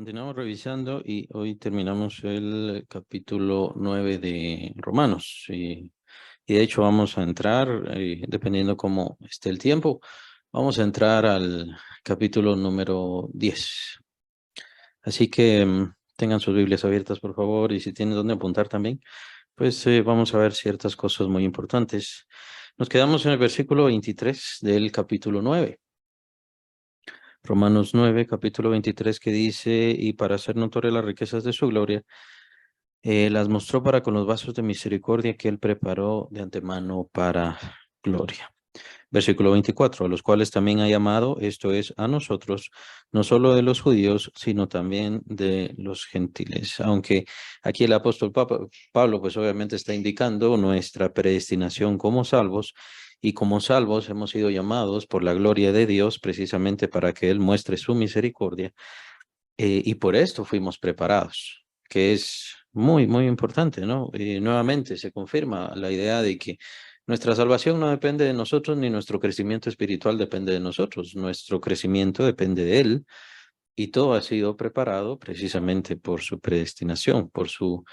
Continuamos revisando y hoy terminamos el capítulo 9 de Romanos. Y de hecho vamos a entrar, dependiendo cómo esté el tiempo, vamos a entrar al capítulo número 10. Así que tengan sus Biblias abiertas, por favor, y si tienen dónde apuntar también, pues vamos a ver ciertas cosas muy importantes. Nos quedamos en el versículo 23 del capítulo 9. Romanos 9, capítulo 23, que dice: y para hacer notorias las riquezas de su gloria, las mostró para con los vasos de misericordia que él preparó de antemano para gloria. Versículo 24, a los cuales también ha llamado, esto es, a nosotros, no solo de los judíos, sino también de los gentiles. Aunque aquí el apóstol Pablo, pues obviamente está indicando nuestra predestinación como salvos, y como salvos hemos sido llamados por la gloria de Dios precisamente para que Él muestre su misericordia, y por esto fuimos preparados, que es muy, muy importante, ¿no? Nuevamente se confirma la idea de que nuestra salvación no depende de nosotros, ni nuestro crecimiento espiritual depende de nosotros. Nuestro crecimiento depende de Él, y todo ha sido preparado precisamente por su predestinación, por su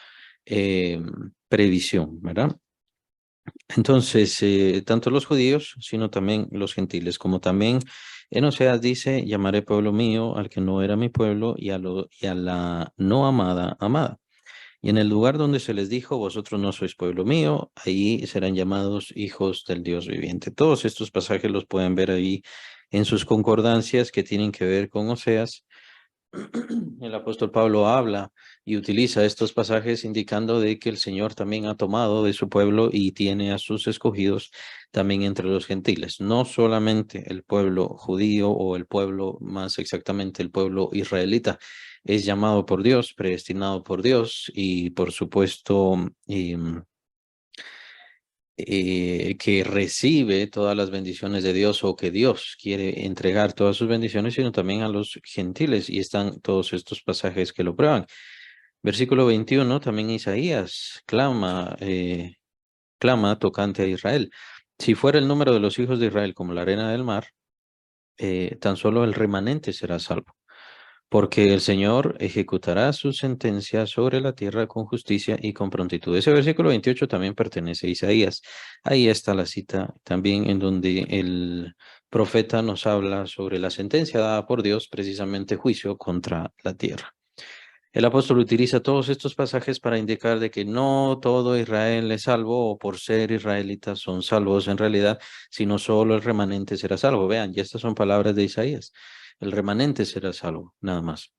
eh, previsión, ¿verdad? Entonces, tanto los judíos, sino también los gentiles, como también en Oseas dice: llamaré pueblo mío al que no era mi pueblo, y a la no amada, amada. Y en el lugar donde se les dijo: vosotros no sois pueblo mío, ahí serán llamados hijos del Dios viviente. Todos estos pasajes los pueden ver ahí en sus concordancias que tienen que ver con Oseas. El apóstol Pablo habla y utiliza estos pasajes indicando de que el Señor también ha tomado de su pueblo y tiene a sus escogidos también entre los gentiles. No solamente el pueblo judío, o el pueblo, más exactamente el pueblo israelita, es llamado por Dios, predestinado por Dios, y por supuesto que recibe todas las bendiciones de Dios, o que Dios quiere entregar todas sus bendiciones, sino también a los gentiles, y están todos estos pasajes que lo prueban. Versículo 21, también Isaías clama tocante a Israel: si fuera el número de los hijos de Israel como la arena del mar, tan solo el remanente será salvo. Porque el Señor ejecutará su sentencia sobre la tierra con justicia y con prontitud. Ese versículo 28 también pertenece a Isaías. Ahí está la cita también en donde el profeta nos habla sobre la sentencia dada por Dios, precisamente juicio contra la tierra. El apóstol utiliza todos estos pasajes para indicar de que no todo Israel es salvo, o por ser israelitas son salvos en realidad, sino solo el remanente será salvo. Vean, ya estas son palabras de Isaías. El remanente será salvo, nada más.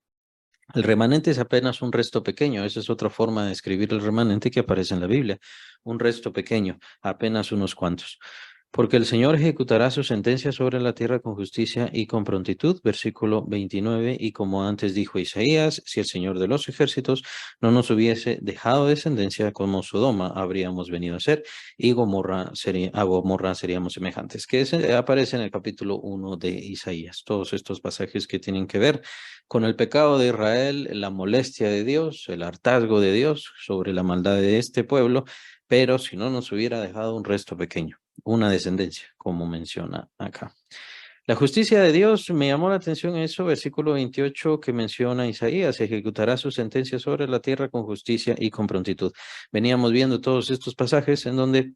El remanente es apenas un resto pequeño. Esa es otra forma de describir el remanente que aparece en la Biblia. Un resto pequeño, apenas unos cuantos. Porque el Señor ejecutará su sentencia sobre la tierra con justicia y con prontitud. Versículo 29. Y como antes dijo Isaías: si el Señor de los ejércitos no nos hubiese dejado descendencia, como Sodoma habríamos venido a ser, y a Gomorra seríamos semejantes. Que aparece en el capítulo 1 de Isaías. Todos estos pasajes que tienen que ver con el pecado de Israel, la molestia de Dios, el hartazgo de Dios sobre la maldad de este pueblo, pero si no nos hubiera dejado un resto pequeño, una descendencia, como menciona acá. La justicia de Dios, me llamó la atención eso, versículo 28 que menciona Isaías: ejecutará su sentencia sobre la tierra con justicia y con prontitud. Veníamos viendo todos estos pasajes en donde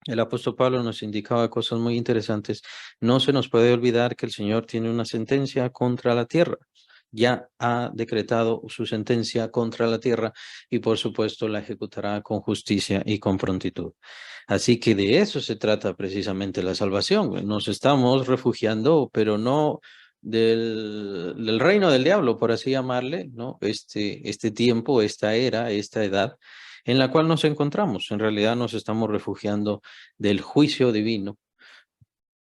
el apóstol Pablo nos indicaba cosas muy interesantes. No se nos puede olvidar que el Señor tiene una sentencia contra la tierra. Ya ha decretado su sentencia contra la tierra, y por supuesto la ejecutará con justicia y con prontitud. Así que de eso se trata precisamente la salvación. Nos estamos refugiando, pero no del reino del diablo, por así llamarle, ¿no? Este tiempo, esta era, esta edad en la cual nos encontramos. En realidad nos estamos refugiando del juicio divino,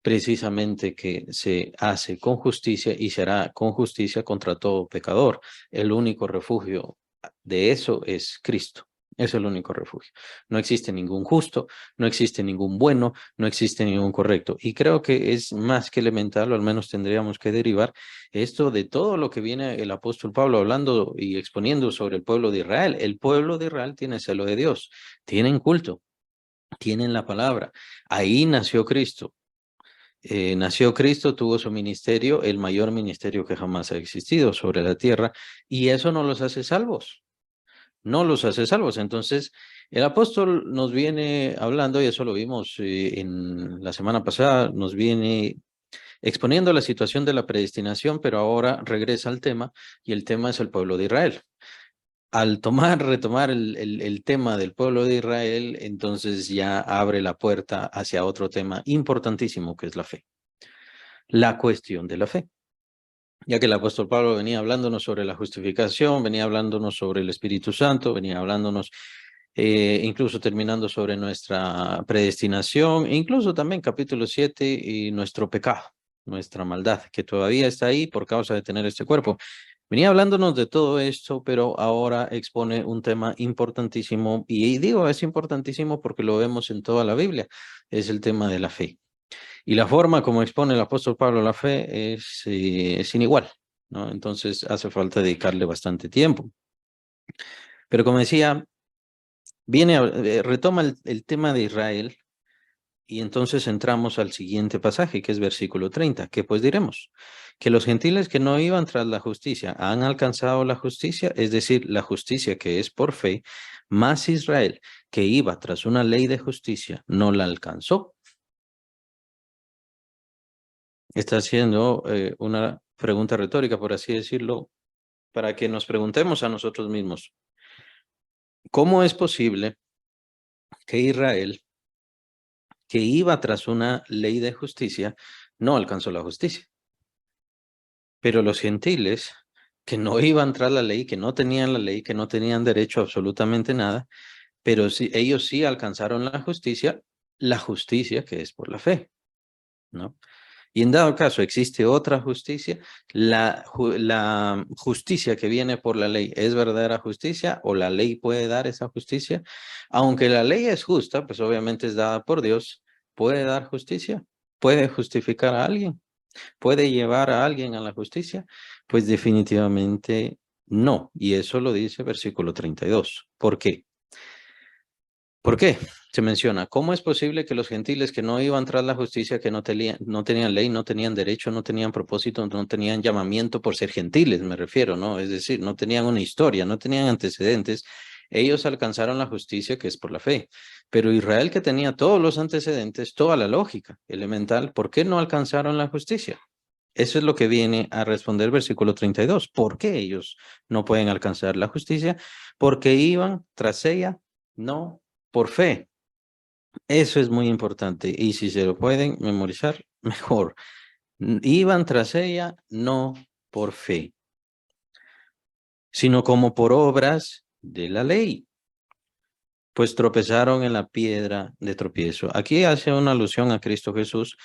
precisamente, que se hace con justicia y será con justicia contra todo pecador. El único refugio de eso es Cristo. Es el único refugio. No existe ningún justo, no existe ningún bueno, no existe ningún correcto. Y creo que es más que elemental, o al menos tendríamos que derivar esto de todo lo que viene el apóstol Pablo hablando y exponiendo sobre el pueblo de Israel. El pueblo de Israel tiene celo de Dios, tienen culto, tienen la palabra. Ahí nació Cristo. nació Cristo, tuvo su ministerio, el mayor ministerio que jamás ha existido sobre la tierra, y eso no los hace salvos, no los hace salvos. Entonces, el apóstol nos viene hablando, y eso lo vimos en la semana pasada, nos viene exponiendo la situación de la predestinación, pero ahora regresa al tema, y el tema es el pueblo de Israel. Al retomar el tema del pueblo de Israel, entonces ya abre la puerta hacia otro tema importantísimo que es la fe, la cuestión de la fe. Ya que el apóstol Pablo venía hablándonos sobre la justificación, venía hablándonos sobre el Espíritu Santo, venía hablándonos incluso terminando sobre nuestra predestinación, e incluso también capítulo 7 y nuestro pecado, nuestra maldad, que todavía está ahí por causa de tener este cuerpo. Venía hablándonos de todo esto, pero ahora expone un tema importantísimo, y digo es importantísimo porque lo vemos en toda la Biblia, es el tema de la fe. Y la forma como expone el apóstol Pablo la fe es sin igual, ¿no? Entonces hace falta dedicarle bastante tiempo. Pero como decía, retoma el tema de Israel, y entonces entramos al siguiente pasaje, que es versículo 30, que pues diremos que los gentiles que no iban tras la justicia han alcanzado la justicia, es decir, la justicia que es por fe, más Israel, que iba tras una ley de justicia, no la alcanzó. Está haciendo una pregunta retórica, por así decirlo, para que nos preguntemos a nosotros mismos, ¿cómo es posible que Israel, que iba tras una ley de justicia, no alcanzó la justicia? Pero los gentiles, que no iban tras la ley, que no tenían la ley, que no tenían derecho a absolutamente nada, pero sí, ellos sí alcanzaron la justicia que es por la fe, ¿no? Y en dado caso existe otra justicia, la justicia que viene por la ley, ¿es verdadera justicia o la ley puede dar esa justicia? Aunque la ley es justa, pues obviamente es dada por Dios, ¿puede dar justicia? ¿Puede justificar a alguien? ¿Puede llevar a alguien a la justicia? Pues definitivamente no. Y eso lo dice versículo 32. ¿Por qué? ¿Por qué? Se menciona, ¿cómo es posible que los gentiles que no iban tras la justicia, que no tenían ley, no tenían derecho, no tenían propósito, no tenían llamamiento por ser gentiles, me refiero, ¿no? Es decir, no tenían una historia, no tenían antecedentes, ellos alcanzaron la justicia que es por la fe. Pero Israel, que tenía todos los antecedentes, toda la lógica elemental, ¿por qué no alcanzaron la justicia? Eso es lo que viene a responder versículo 32. ¿Por qué ellos no pueden alcanzar la justicia? Porque iban tras ella, no por fe. Eso es muy importante. Y si se lo pueden memorizar, mejor. Iban tras ella, no por fe, sino como por obras de la ley, pues tropezaron en la piedra de tropiezo. Aquí hace una alusión a Cristo Jesús,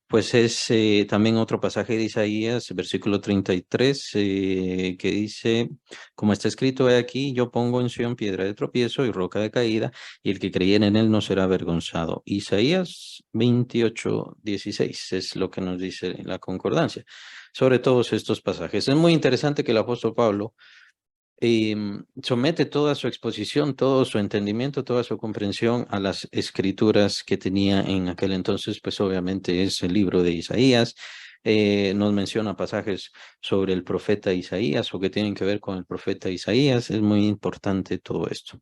pues es también otro pasaje de Isaías, versículo 33, que dice, como está escrito, he aquí, yo pongo en Sión piedra de tropiezo y roca de caída, y el que creyere en él no será avergonzado. Isaías 28:16 es lo que nos dice la concordancia sobre todos estos pasajes. Es muy interesante que el apóstol Pablo somete toda su exposición, todo su entendimiento, toda su comprensión a las escrituras que tenía en aquel entonces, pues obviamente es el libro de Isaías. Nos menciona pasajes sobre el profeta Isaías o que tienen que ver con el profeta Isaías. Es muy importante todo esto.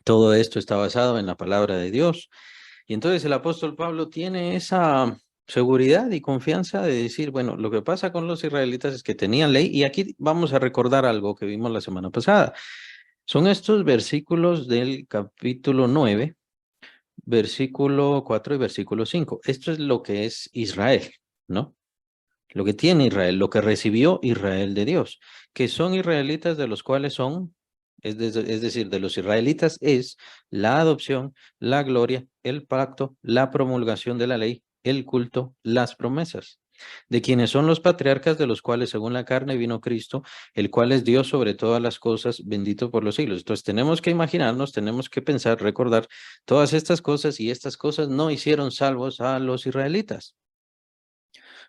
Todo esto está basado en la palabra de Dios. Y entonces el apóstol Pablo tiene esa seguridad y confianza de decir, bueno, lo que pasa con los israelitas es que tenían ley, y aquí vamos a recordar algo que vimos la semana pasada. Son estos versículos del capítulo 9, versículo 4 y versículo 5. Esto es lo que es Israel, ¿no? Lo que tiene Israel, lo que recibió Israel de Dios, que son israelitas de los cuales son, es decir, de los israelitas es la adopción, la gloria, el pacto, la promulgación de la ley, el culto, las promesas, de quienes son los patriarcas, de los cuales según la carne vino Cristo, el cual es Dios sobre todas las cosas, bendito por los siglos. Entonces tenemos que imaginarnos, tenemos que pensar, recordar todas estas cosas, y estas cosas no hicieron salvos a los israelitas.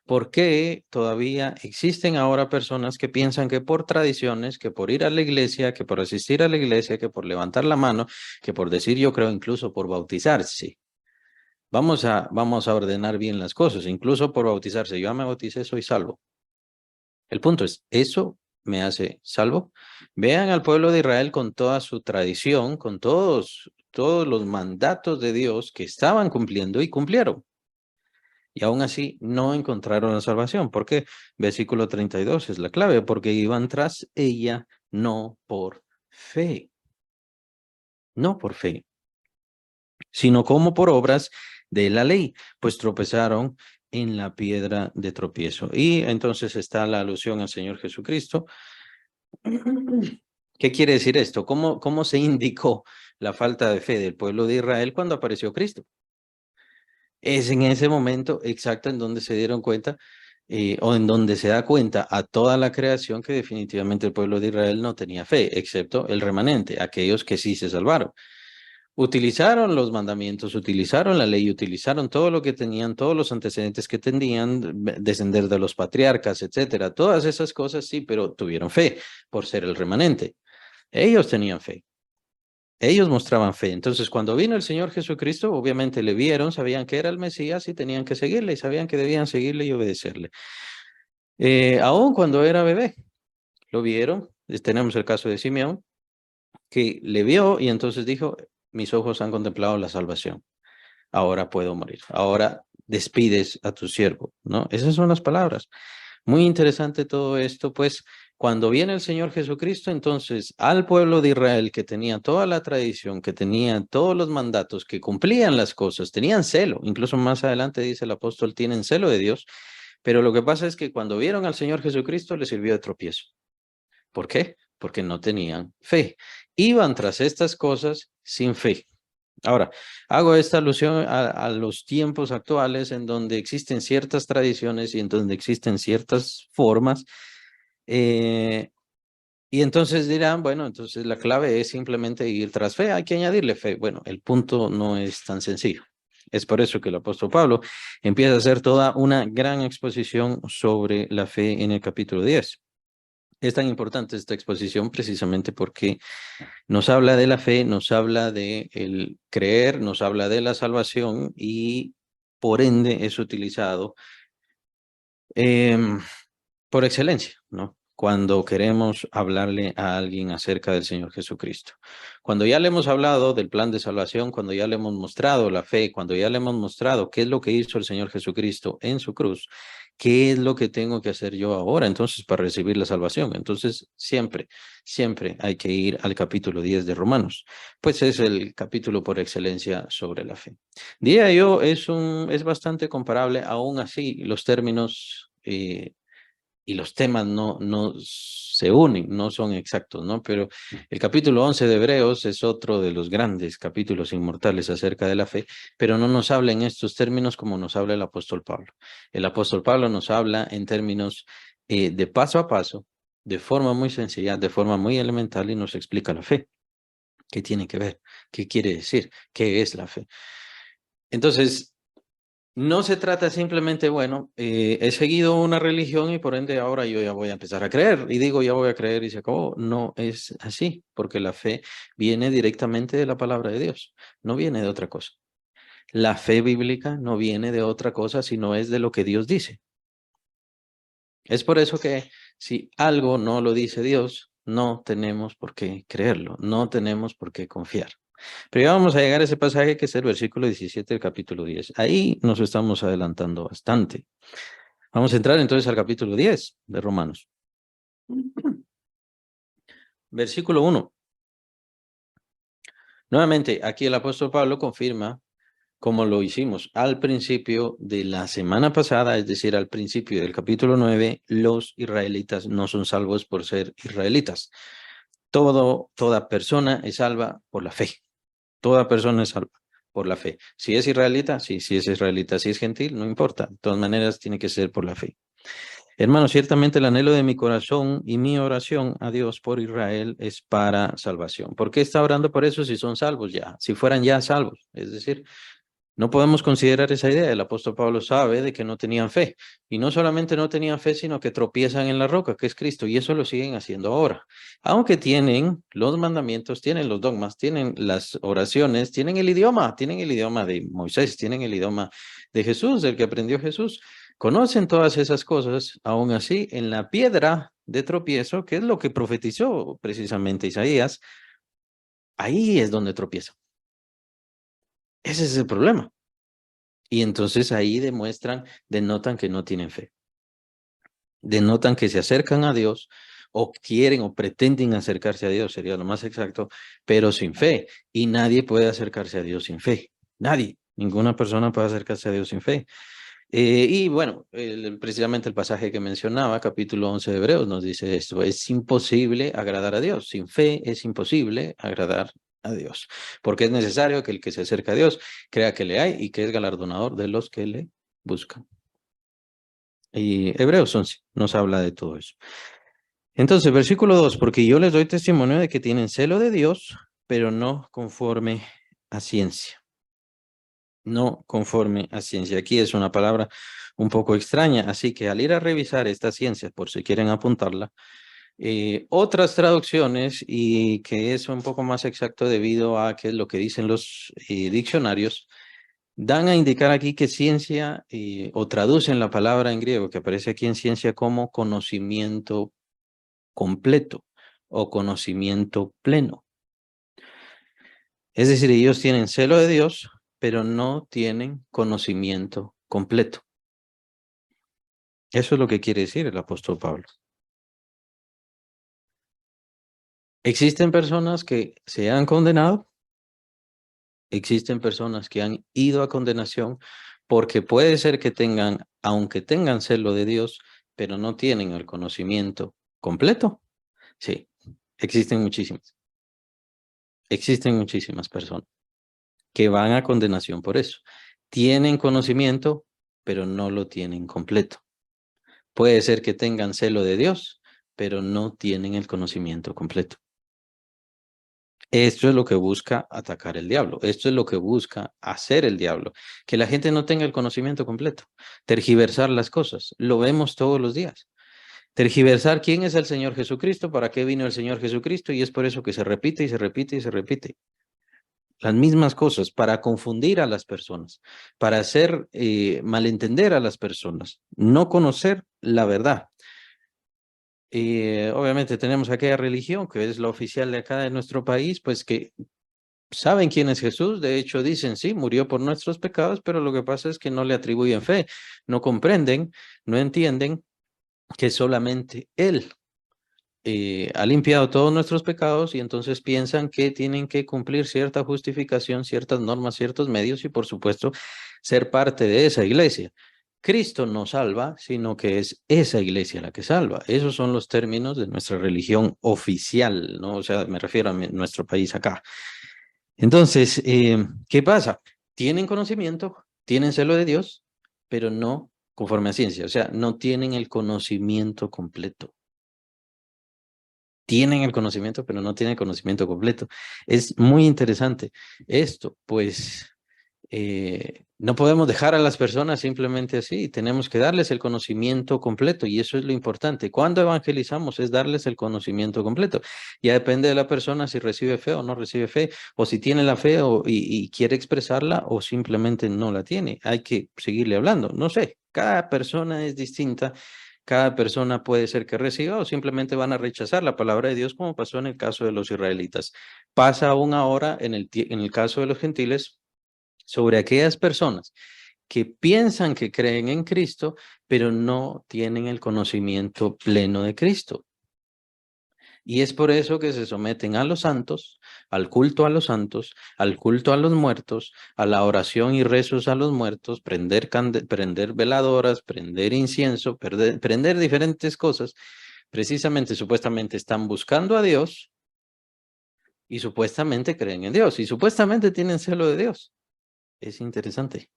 ¿Por qué todavía existen ahora personas que piensan que por tradiciones, que por ir a la iglesia, que por asistir a la iglesia, que por levantar la mano, que por decir yo creo, incluso por bautizarse, Vamos a ordenar bien las cosas, incluso por bautizarse. Yo ya me bauticé, soy salvo. El punto es, ¿eso me hace salvo? Vean al pueblo de Israel con toda su tradición, con todos los mandatos de Dios que estaban cumpliendo y cumplieron. Y aún así no encontraron la salvación. ¿Por qué? Versículo 32 es la clave, porque iban tras ella no por fe, no por fe, sino como por obras de la ley, pues tropezaron en la piedra de tropiezo. Y entonces está la alusión al Señor Jesucristo. ¿Qué quiere decir esto? ¿Cómo se indicó la falta de fe del pueblo de Israel cuando apareció Cristo? Es en ese momento exacto en donde se dieron cuenta o en donde se da cuenta a toda la creación que definitivamente el pueblo de Israel no tenía fe, excepto el remanente, aquellos que sí se salvaron. Utilizaron los mandamientos, utilizaron la ley, utilizaron todo lo que tenían, todos los antecedentes que tenían, descender de los patriarcas, etcétera. Todas esas cosas sí, pero tuvieron fe por ser el remanente. Ellos tenían fe. Ellos mostraban fe. Entonces, cuando vino el Señor Jesucristo, obviamente le vieron, sabían que era el Mesías y tenían que seguirle, y sabían que debían seguirle y obedecerle. Aún cuando era bebé, lo vieron. Tenemos el caso de Simeón, que le vio y entonces dijo, mis ojos han contemplado la salvación. Ahora puedo morir. Ahora despides a tu siervo, ¿no? Esas son las palabras. Muy interesante todo esto, pues cuando viene el Señor Jesucristo, entonces al pueblo de Israel que tenía toda la tradición, que tenía todos los mandatos, que cumplían las cosas, tenían celo, incluso más adelante dice el apóstol, tienen celo de Dios, pero lo que pasa es que cuando vieron al Señor Jesucristo les sirvió de tropiezo. ¿Por qué? Porque no tenían fe. Iban tras estas cosas sin fe. Ahora, hago esta alusión a los tiempos actuales en donde existen ciertas tradiciones y en donde existen ciertas formas. Y entonces dirán, bueno, entonces la clave es simplemente ir tras fe, hay que añadirle fe. Bueno, el punto no es tan sencillo. Es por eso que el apóstol Pablo empieza a hacer toda una gran exposición sobre la fe en el capítulo 10. Es tan importante esta exposición precisamente porque nos habla de la fe, nos habla de el creer, nos habla de la salvación y por ende es utilizado por excelencia, ¿no? Cuando queremos hablarle a alguien acerca del Señor Jesucristo. Cuando ya le hemos hablado del plan de salvación, cuando ya le hemos mostrado la fe, cuando ya le hemos mostrado qué es lo que hizo el Señor Jesucristo en su cruz, qué es lo que tengo que hacer yo ahora entonces para recibir la salvación. Entonces, siempre hay que ir al capítulo 10 de Romanos, pues es el capítulo por excelencia sobre la fe. Diría yo, es bastante comparable, aún así los términos y los temas no se unen, no son exactos, ¿no? Pero el capítulo 11 de Hebreos es otro de los grandes capítulos inmortales acerca de la fe, pero no nos habla en estos términos como nos habla el apóstol Pablo. El apóstol Pablo nos habla en términos de paso a paso, de forma muy sencilla, de forma muy elemental y nos explica la fe. ¿Qué tiene que ver? ¿Qué quiere decir? ¿Qué es la fe? Entonces, no se trata simplemente, bueno, he seguido una religión y por ende ahora yo ya voy a empezar a creer y digo ya voy a creer y se acabó. No es así, porque la fe viene directamente de la palabra de Dios, no viene de otra cosa. La fe bíblica no viene de otra cosa, sino es de lo que Dios dice. Es por eso que si algo no lo dice Dios, no tenemos por qué creerlo, no tenemos por qué confiar. Pero ya vamos a llegar a ese pasaje que es el versículo 17 del capítulo 10. Ahí nos estamos adelantando bastante. Vamos a entrar entonces al capítulo 10 de Romanos. Versículo 1. Nuevamente, aquí el apóstol Pablo confirma, como lo hicimos al principio de la semana pasada, es decir, al principio del capítulo 9, los israelitas no son salvos por ser israelitas. Toda persona es salva por la fe. Toda persona es salva por la fe. Si es israelita, sí, si es israelita, si es gentil, no importa. De todas maneras, tiene que ser por la fe. Hermano, ciertamente el anhelo de mi corazón y mi oración a Dios por Israel es para salvación. ¿Por qué está orando por eso si son salvos ya? Si fueran ya salvos. Es decir, No podemos considerar esa idea. El apóstol Pablo sabe de que no tenían fe. Y no solamente no tenían fe, sino que tropiezan en la roca, que es Cristo. Y eso lo siguen haciendo ahora. Aunque tienen los mandamientos, tienen los dogmas, tienen las oraciones, tienen el idioma de Moisés, tienen el idioma de Jesús, del que aprendió Jesús. Conocen todas esas cosas, aún así, en la piedra de tropiezo, que es lo que profetizó precisamente Isaías, ahí es donde tropiezan. Ese es el problema. Y entonces ahí denotan que no tienen fe. Denotan que se acercan a Dios o quieren o pretenden acercarse a Dios, sería lo más exacto, pero sin fe. Y nadie puede acercarse a Dios sin fe. Nadie. Ninguna persona puede acercarse a Dios sin fe. Y bueno, precisamente el pasaje que mencionaba, capítulo 11 de Hebreos, nos dice esto: es imposible agradar a Dios. Sin fe es imposible agradar a Dios, porque es necesario que el que se acerca a Dios crea que le hay y que es galardonador de los que le buscan. Y Hebreos 11 nos habla de todo eso. Entonces, versículo 2: porque yo les doy testimonio de que tienen celo de Dios, pero no conforme a ciencia. No conforme a ciencia. Aquí es una palabra un poco extraña, así que al ir a revisar esta ciencia, por si quieren apuntarla, otras traducciones, y que es un poco más exacto debido a que es lo que dicen los diccionarios, dan a indicar aquí que ciencia, o traducen la palabra en griego que aparece aquí en ciencia como conocimiento completo o conocimiento pleno. Es decir, ellos tienen celo de Dios, pero no tienen conocimiento completo. Eso es lo que quiere decir el apóstol Pablo. Existen personas que se han condenado, existen personas que han ido a condenación porque puede ser que tengan, aunque tengan celo de Dios, pero no tienen el conocimiento completo. Sí, existen muchísimas. Existen muchísimas personas que van a condenación por eso. Tienen conocimiento, pero no lo tienen completo. Puede ser que tengan celo de Dios, pero no tienen el conocimiento completo. Esto es lo que busca atacar el diablo. Esto es lo que busca hacer el diablo. Que la gente no tenga el conocimiento completo. Tergiversar las cosas. Lo vemos todos los días. Tergiversar quién es el Señor Jesucristo, para qué vino el Señor Jesucristo, y es por eso que se repite y se repite y se repite. Las mismas cosas, para confundir a las personas, para hacer malentender a las personas, no conocer la verdad. Obviamente tenemos aquella religión que es la oficial de acá de nuestro país, pues que saben quién es Jesús. De hecho dicen, sí, murió por nuestros pecados, pero lo que pasa es que no le atribuyen fe, no comprenden, no entienden que solamente Él ha limpiado todos nuestros pecados, y entonces piensan que tienen que cumplir cierta justificación, ciertas normas, ciertos medios y por supuesto ser parte de esa iglesia. Cristo no salva, sino que es esa iglesia la que salva. Esos son los términos de nuestra religión oficial, ¿no? O sea, me refiero a nuestro país acá. Entonces, ¿qué pasa? Tienen conocimiento, tienen celo de Dios, pero no conforme a ciencia, o sea, no tienen el conocimiento completo. Tienen el conocimiento, pero no tienen el conocimiento completo. Es muy interesante esto, pues no podemos dejar a las personas simplemente así, tenemos que darles el conocimiento completo, y eso es lo importante. Cuando evangelizamos es darles el conocimiento completo. Ya depende de la persona si recibe fe o no recibe fe, o si tiene la fe y quiere expresarla, o simplemente no la tiene. Hay que seguirle hablando. No sé, cada persona es distinta. Cada persona puede ser que reciba o simplemente van a rechazar la palabra de Dios, como pasó en el caso de los israelitas. Pasa aún ahora en el caso de los gentiles, sobre aquellas personas que piensan que creen en Cristo, pero no tienen el conocimiento pleno de Cristo. Y es por eso que se someten a los santos, al culto a los santos, al culto a los muertos, a la oración y rezos a los muertos, prender veladoras, prender incienso, prender diferentes cosas. Precisamente, supuestamente están buscando a Dios y supuestamente creen en Dios y supuestamente tienen celo de Dios. Es interesante.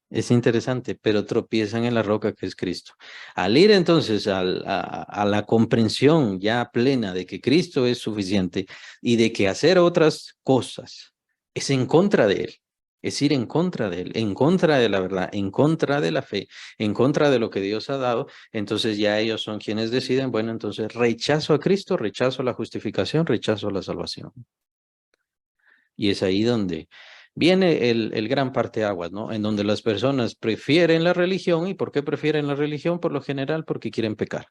Es interesante, pero tropiezan en la roca que es Cristo. Al ir entonces a la comprensión ya plena de que Cristo es suficiente y de que hacer otras cosas es en contra de Él, Es ir en contra de él, en contra de la verdad, en contra de la fe, en contra de lo que Dios ha dado. Entonces ya ellos son quienes deciden, bueno, entonces rechazo a Cristo, rechazo la justificación, rechazo la salvación. Y es ahí donde viene el gran parteaguas, ¿no? En donde las personas prefieren la religión. ¿Y por qué prefieren la religión? Por lo general, porque quieren pecar.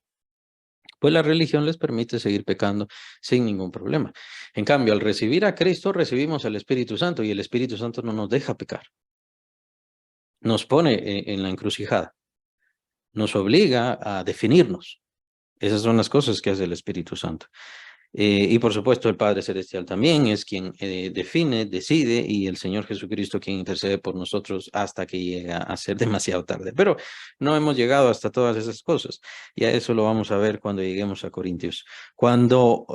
Pues la religión les permite seguir pecando sin ningún problema. En cambio, al recibir a Cristo, recibimos al Espíritu Santo y el Espíritu Santo no nos deja pecar. Nos pone en la encrucijada, nos obliga a definirnos. Esas son las cosas que hace el Espíritu Santo. Y por supuesto el Padre Celestial también es quien define, decide, y el Señor Jesucristo quien intercede por nosotros hasta que llega a ser demasiado tarde. Pero no hemos llegado hasta todas esas cosas. Y a eso lo vamos a ver cuando lleguemos a Corintios. Cuando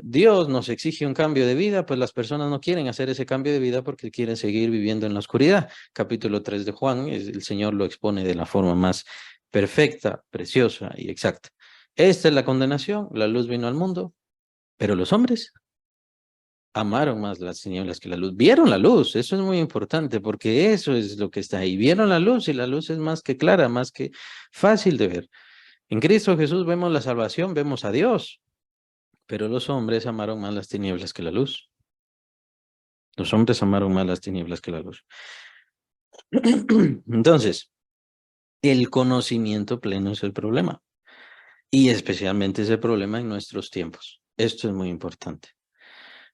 Dios nos exige un cambio de vida, pues las personas no quieren hacer ese cambio de vida porque quieren seguir viviendo en la oscuridad. Capítulo 3 de Juan, el Señor lo expone de la forma más perfecta, preciosa y exacta. Esta es la condenación, la luz vino al mundo, pero los hombres amaron más las tinieblas que la luz. Vieron la luz, eso es muy importante porque eso es lo que está ahí. Vieron la luz y la luz es más que clara, más que fácil de ver. En Cristo Jesús vemos la salvación, vemos a Dios, pero los hombres amaron más las tinieblas que la luz. Los hombres amaron más las tinieblas que la luz. Entonces, el conocimiento pleno es el problema. Y especialmente ese problema en nuestros tiempos. Esto es muy importante.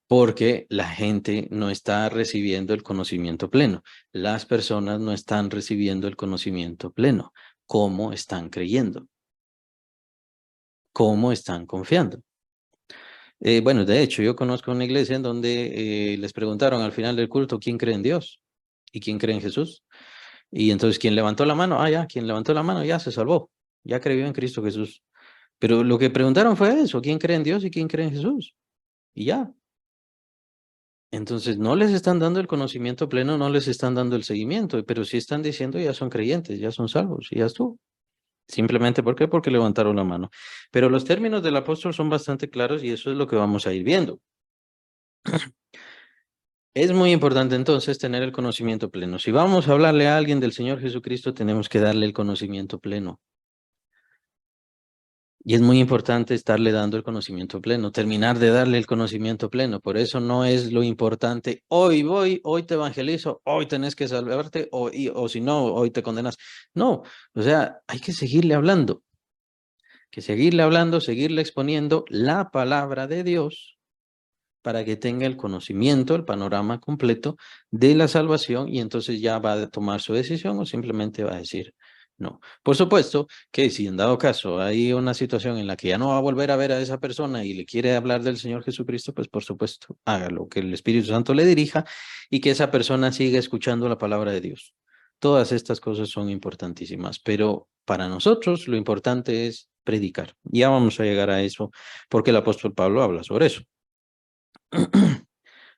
Porque la gente no está recibiendo el conocimiento pleno. Las personas no están recibiendo el conocimiento pleno. ¿Cómo están creyendo? ¿Cómo están confiando? Bueno, de hecho, yo conozco una iglesia en donde les preguntaron al final del culto quién cree en Dios y quién cree en Jesús. Y entonces, ¿quién levantó la mano? Ya, quien levantó la mano ya se salvó. Ya creyó en Cristo Jesús. Pero lo que preguntaron fue eso, ¿quién cree en Dios y quién cree en Jesús? Y ya. Entonces, no les están dando el conocimiento pleno, no les están dando el seguimiento, pero sí están diciendo ya son creyentes, ya son salvos, y ya estuvo. Simplemente, ¿por qué? Porque levantaron la mano. Pero los términos del apóstol son bastante claros y eso es lo que vamos a ir viendo. Es muy importante entonces tener el conocimiento pleno. Si vamos a hablarle a alguien del Señor Jesucristo, tenemos que darle el conocimiento pleno. Y es muy importante estarle dando el conocimiento pleno, terminar de darle el conocimiento pleno. Por eso no es lo importante, hoy voy, hoy te evangelizo, hoy tenés que salvarte, o si no, hoy te condenas. No, o sea, hay que seguirle hablando, seguirle exponiendo la palabra de Dios para que tenga el conocimiento, el panorama completo de la salvación y entonces ya va a tomar su decisión o simplemente va a decir no. Por supuesto que si en dado caso hay una situación en la que ya no va a volver a ver a esa persona y le quiere hablar del Señor Jesucristo, pues por supuesto haga lo que el Espíritu Santo le dirija y que esa persona siga escuchando la palabra de Dios. Todas estas cosas son importantísimas, pero para nosotros lo importante es predicar. Ya vamos a llegar a eso porque el apóstol Pablo habla sobre eso.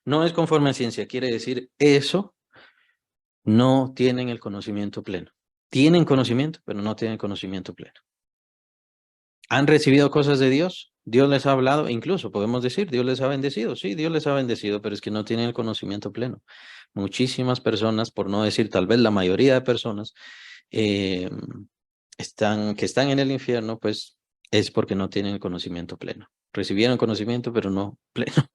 No es conforme a ciencia, quiere decir eso, no tienen el conocimiento pleno. Tienen conocimiento, pero no tienen conocimiento pleno. ¿Han recibido cosas de Dios? Dios les ha hablado, incluso podemos decir, Dios les ha bendecido. Sí, Dios les ha bendecido, pero es que no tienen el conocimiento pleno. Muchísimas personas, por no decir tal vez la mayoría de personas, que están en el infierno, pues es porque no tienen el conocimiento pleno. Recibieron conocimiento, pero no pleno.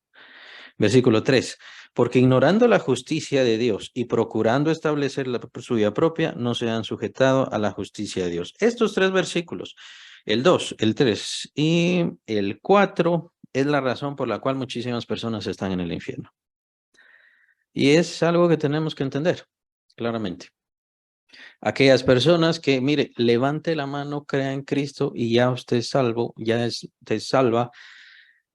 Versículo 3. Porque ignorando la justicia de Dios y procurando establecer la suya propia, no se han sujetado a la justicia de Dios. Estos tres versículos, el 2, el 3 y el 4, es la razón por la cual muchísimas personas están en el infierno. Y es algo que tenemos que entender, claramente. Aquellas personas que, mire, levante la mano, crea en Cristo y ya usted es salvo, ya es salva,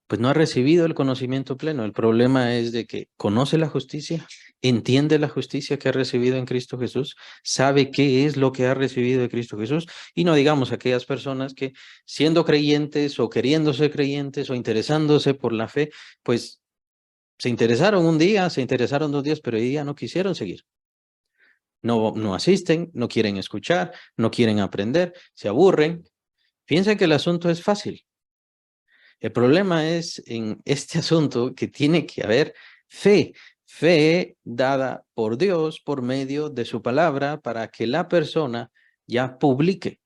pues no ha recibido el conocimiento pleno. El problema es de que conoce la justicia, entiende la justicia que ha recibido en Cristo Jesús, sabe qué es lo que ha recibido de Cristo Jesús, y no digamos aquellas personas que siendo creyentes o queriendo ser creyentes o interesándose por la fe, pues se interesaron un día, se interesaron 2 días, pero hoy día no quisieron seguir. No asisten, no quieren escuchar, no quieren aprender, se aburren. Piensan que el asunto es fácil. El problema es en este asunto que tiene que haber fe, Fe dada por Dios por medio de su palabra para que la persona ya publique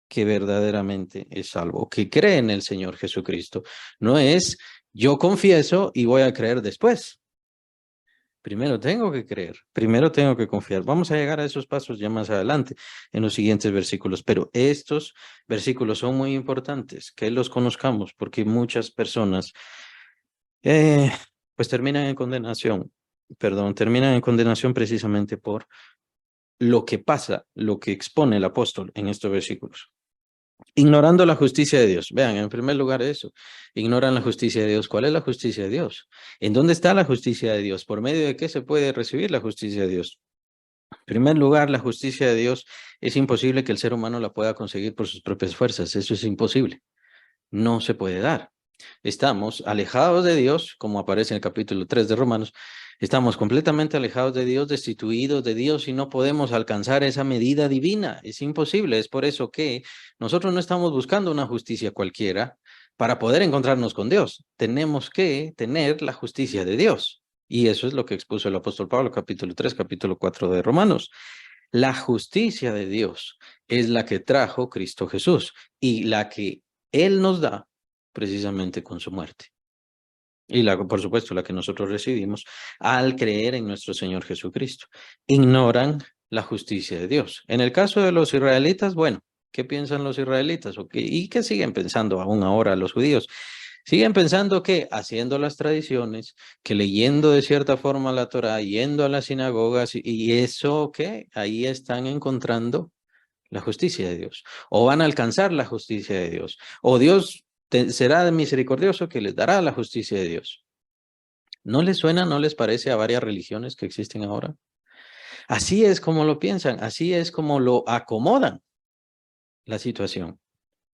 que verdaderamente es salvo, que cree en el Señor Jesucristo. No es yo confieso y voy a creer después. Primero tengo que creer, primero tengo que confiar. Vamos a llegar a esos pasos ya más adelante en los siguientes versículos, pero estos versículos son muy importantes que los conozcamos porque muchas personas eh, pues terminan en condenación, perdón, terminan en condenación precisamente por lo que pasa, lo que expone el apóstol en estos versículos. Ignorando la justicia de Dios. Vean, en primer lugar eso, ignoran la justicia de Dios. ¿Cuál es la justicia de Dios? ¿En dónde está la justicia de Dios? ¿Por medio de qué se puede recibir la justicia de Dios? En primer lugar, la justicia de Dios es imposible que el ser humano la pueda conseguir por sus propias fuerzas. Eso es imposible. No se puede dar. Estamos alejados de Dios, como aparece en el capítulo 3 de Romanos. Estamos completamente alejados de Dios, destituidos de Dios y no podemos alcanzar esa medida divina. Es imposible. Es por eso que nosotros no estamos buscando una justicia cualquiera para poder encontrarnos con Dios. Tenemos que tener la justicia de Dios. Y eso es lo que expuso el apóstol Pablo, capítulo 3, capítulo 4 de Romanos. La justicia de Dios es la que trajo Cristo Jesús y la que Él nos da precisamente con su muerte. Y por supuesto, la que nosotros recibimos al creer en nuestro Señor Jesucristo. Ignoran la justicia de Dios. En el caso de los israelitas, bueno, ¿qué piensan los israelitas? ¿Y qué siguen pensando aún ahora los judíos? Siguen pensando que haciendo las tradiciones, que leyendo de cierta forma la Torá, yendo a las sinagogas y eso, ¿qué? Ahí están encontrando la justicia de Dios. O van a alcanzar la justicia de Dios. O Dios será misericordioso que les dará la justicia de Dios. ¿No les suena, no les parece a varias religiones que existen ahora? Así es como lo piensan, así es como lo acomodan la situación.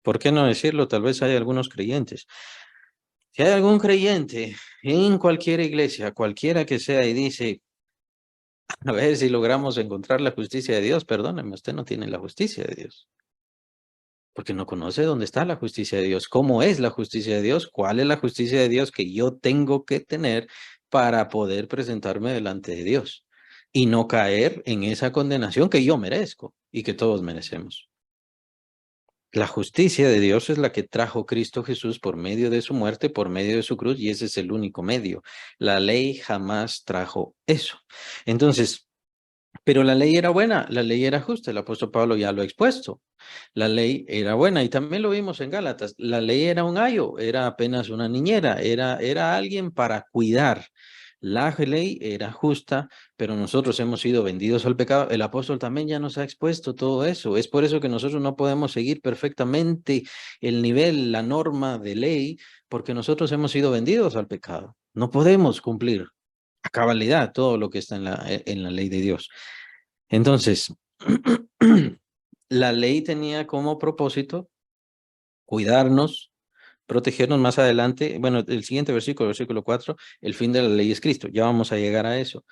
¿Por qué no decirlo? Tal vez hay algunos creyentes. Si hay algún creyente en cualquier iglesia, cualquiera que sea, y dice, a ver si logramos encontrar la justicia de Dios, perdóneme, usted no tiene la justicia de Dios. Porque no conoce dónde está la justicia de Dios, cómo es la justicia de Dios, cuál es la justicia de Dios que yo tengo que tener para poder presentarme delante de Dios y no caer en esa condenación que yo merezco y que todos merecemos. La justicia de Dios es la que trajo Cristo Jesús por medio de su muerte, por medio de su cruz, y ese es el único medio. La ley jamás trajo eso. Entonces, pero la ley era buena, la ley era justa, el apóstol Pablo ya lo ha expuesto. La ley era buena y también lo vimos en Gálatas. La ley era un ayo, era apenas una niñera, era alguien para cuidar. La ley era justa, pero nosotros hemos sido vendidos al pecado. El apóstol también ya nos ha expuesto todo eso. Es por eso que nosotros no podemos seguir perfectamente el nivel, la norma de ley, porque nosotros hemos sido vendidos al pecado. No podemos cumplir a cabalidad todo lo que está en la ley de Dios. Entonces, la ley tenía como propósito cuidarnos, protegernos más adelante. Bueno, el siguiente versículo, versículo 4, el fin de la ley es Cristo. Ya vamos a llegar a eso.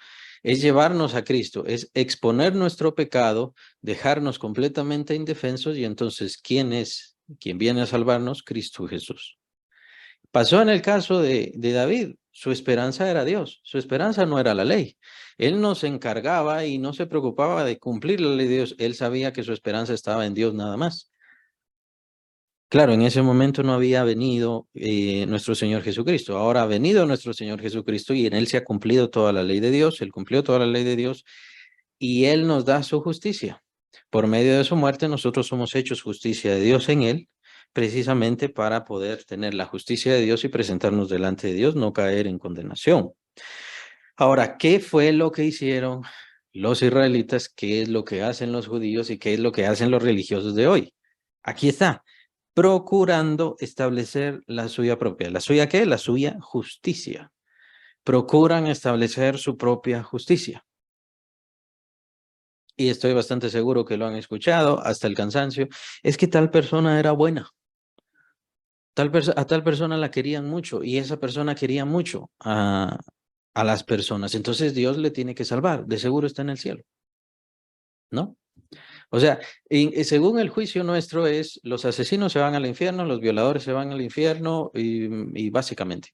Es llevarnos a Cristo, es exponer nuestro pecado, dejarnos completamente indefensos y entonces, ¿quién es? ¿Quién viene a salvarnos? Cristo Jesús. Pasó en el caso de David. Su esperanza era Dios, su esperanza no era la ley. Él no se encargaba y no se preocupaba de cumplir la ley de Dios. Él sabía que su esperanza estaba en Dios nada más. Claro, en ese momento no había venido nuestro Señor Jesucristo. Ahora ha venido nuestro Señor Jesucristo y en Él se ha cumplido toda la ley de Dios. Él cumplió toda la ley de Dios y Él nos da su justicia. Por medio de su muerte nosotros somos hechos justicia de Dios en Él, precisamente para poder tener la justicia de Dios y presentarnos delante de Dios, no caer en condenación. Ahora, ¿qué fue lo que hicieron los israelitas? ¿Qué es lo que hacen los judíos y qué es lo que hacen los religiosos de hoy? Aquí está, procurando establecer la suya propia. ¿La suya qué? La suya justicia. Procuran establecer su propia justicia. Y estoy bastante seguro que lo han escuchado hasta el cansancio. Es que tal persona era buena. A tal persona la querían mucho y esa persona quería mucho a las personas. Entonces Dios le tiene que salvar. De seguro está en el cielo, ¿no? O sea, según el juicio nuestro es, los asesinos se van al infierno, los violadores se van al infierno y básicamente,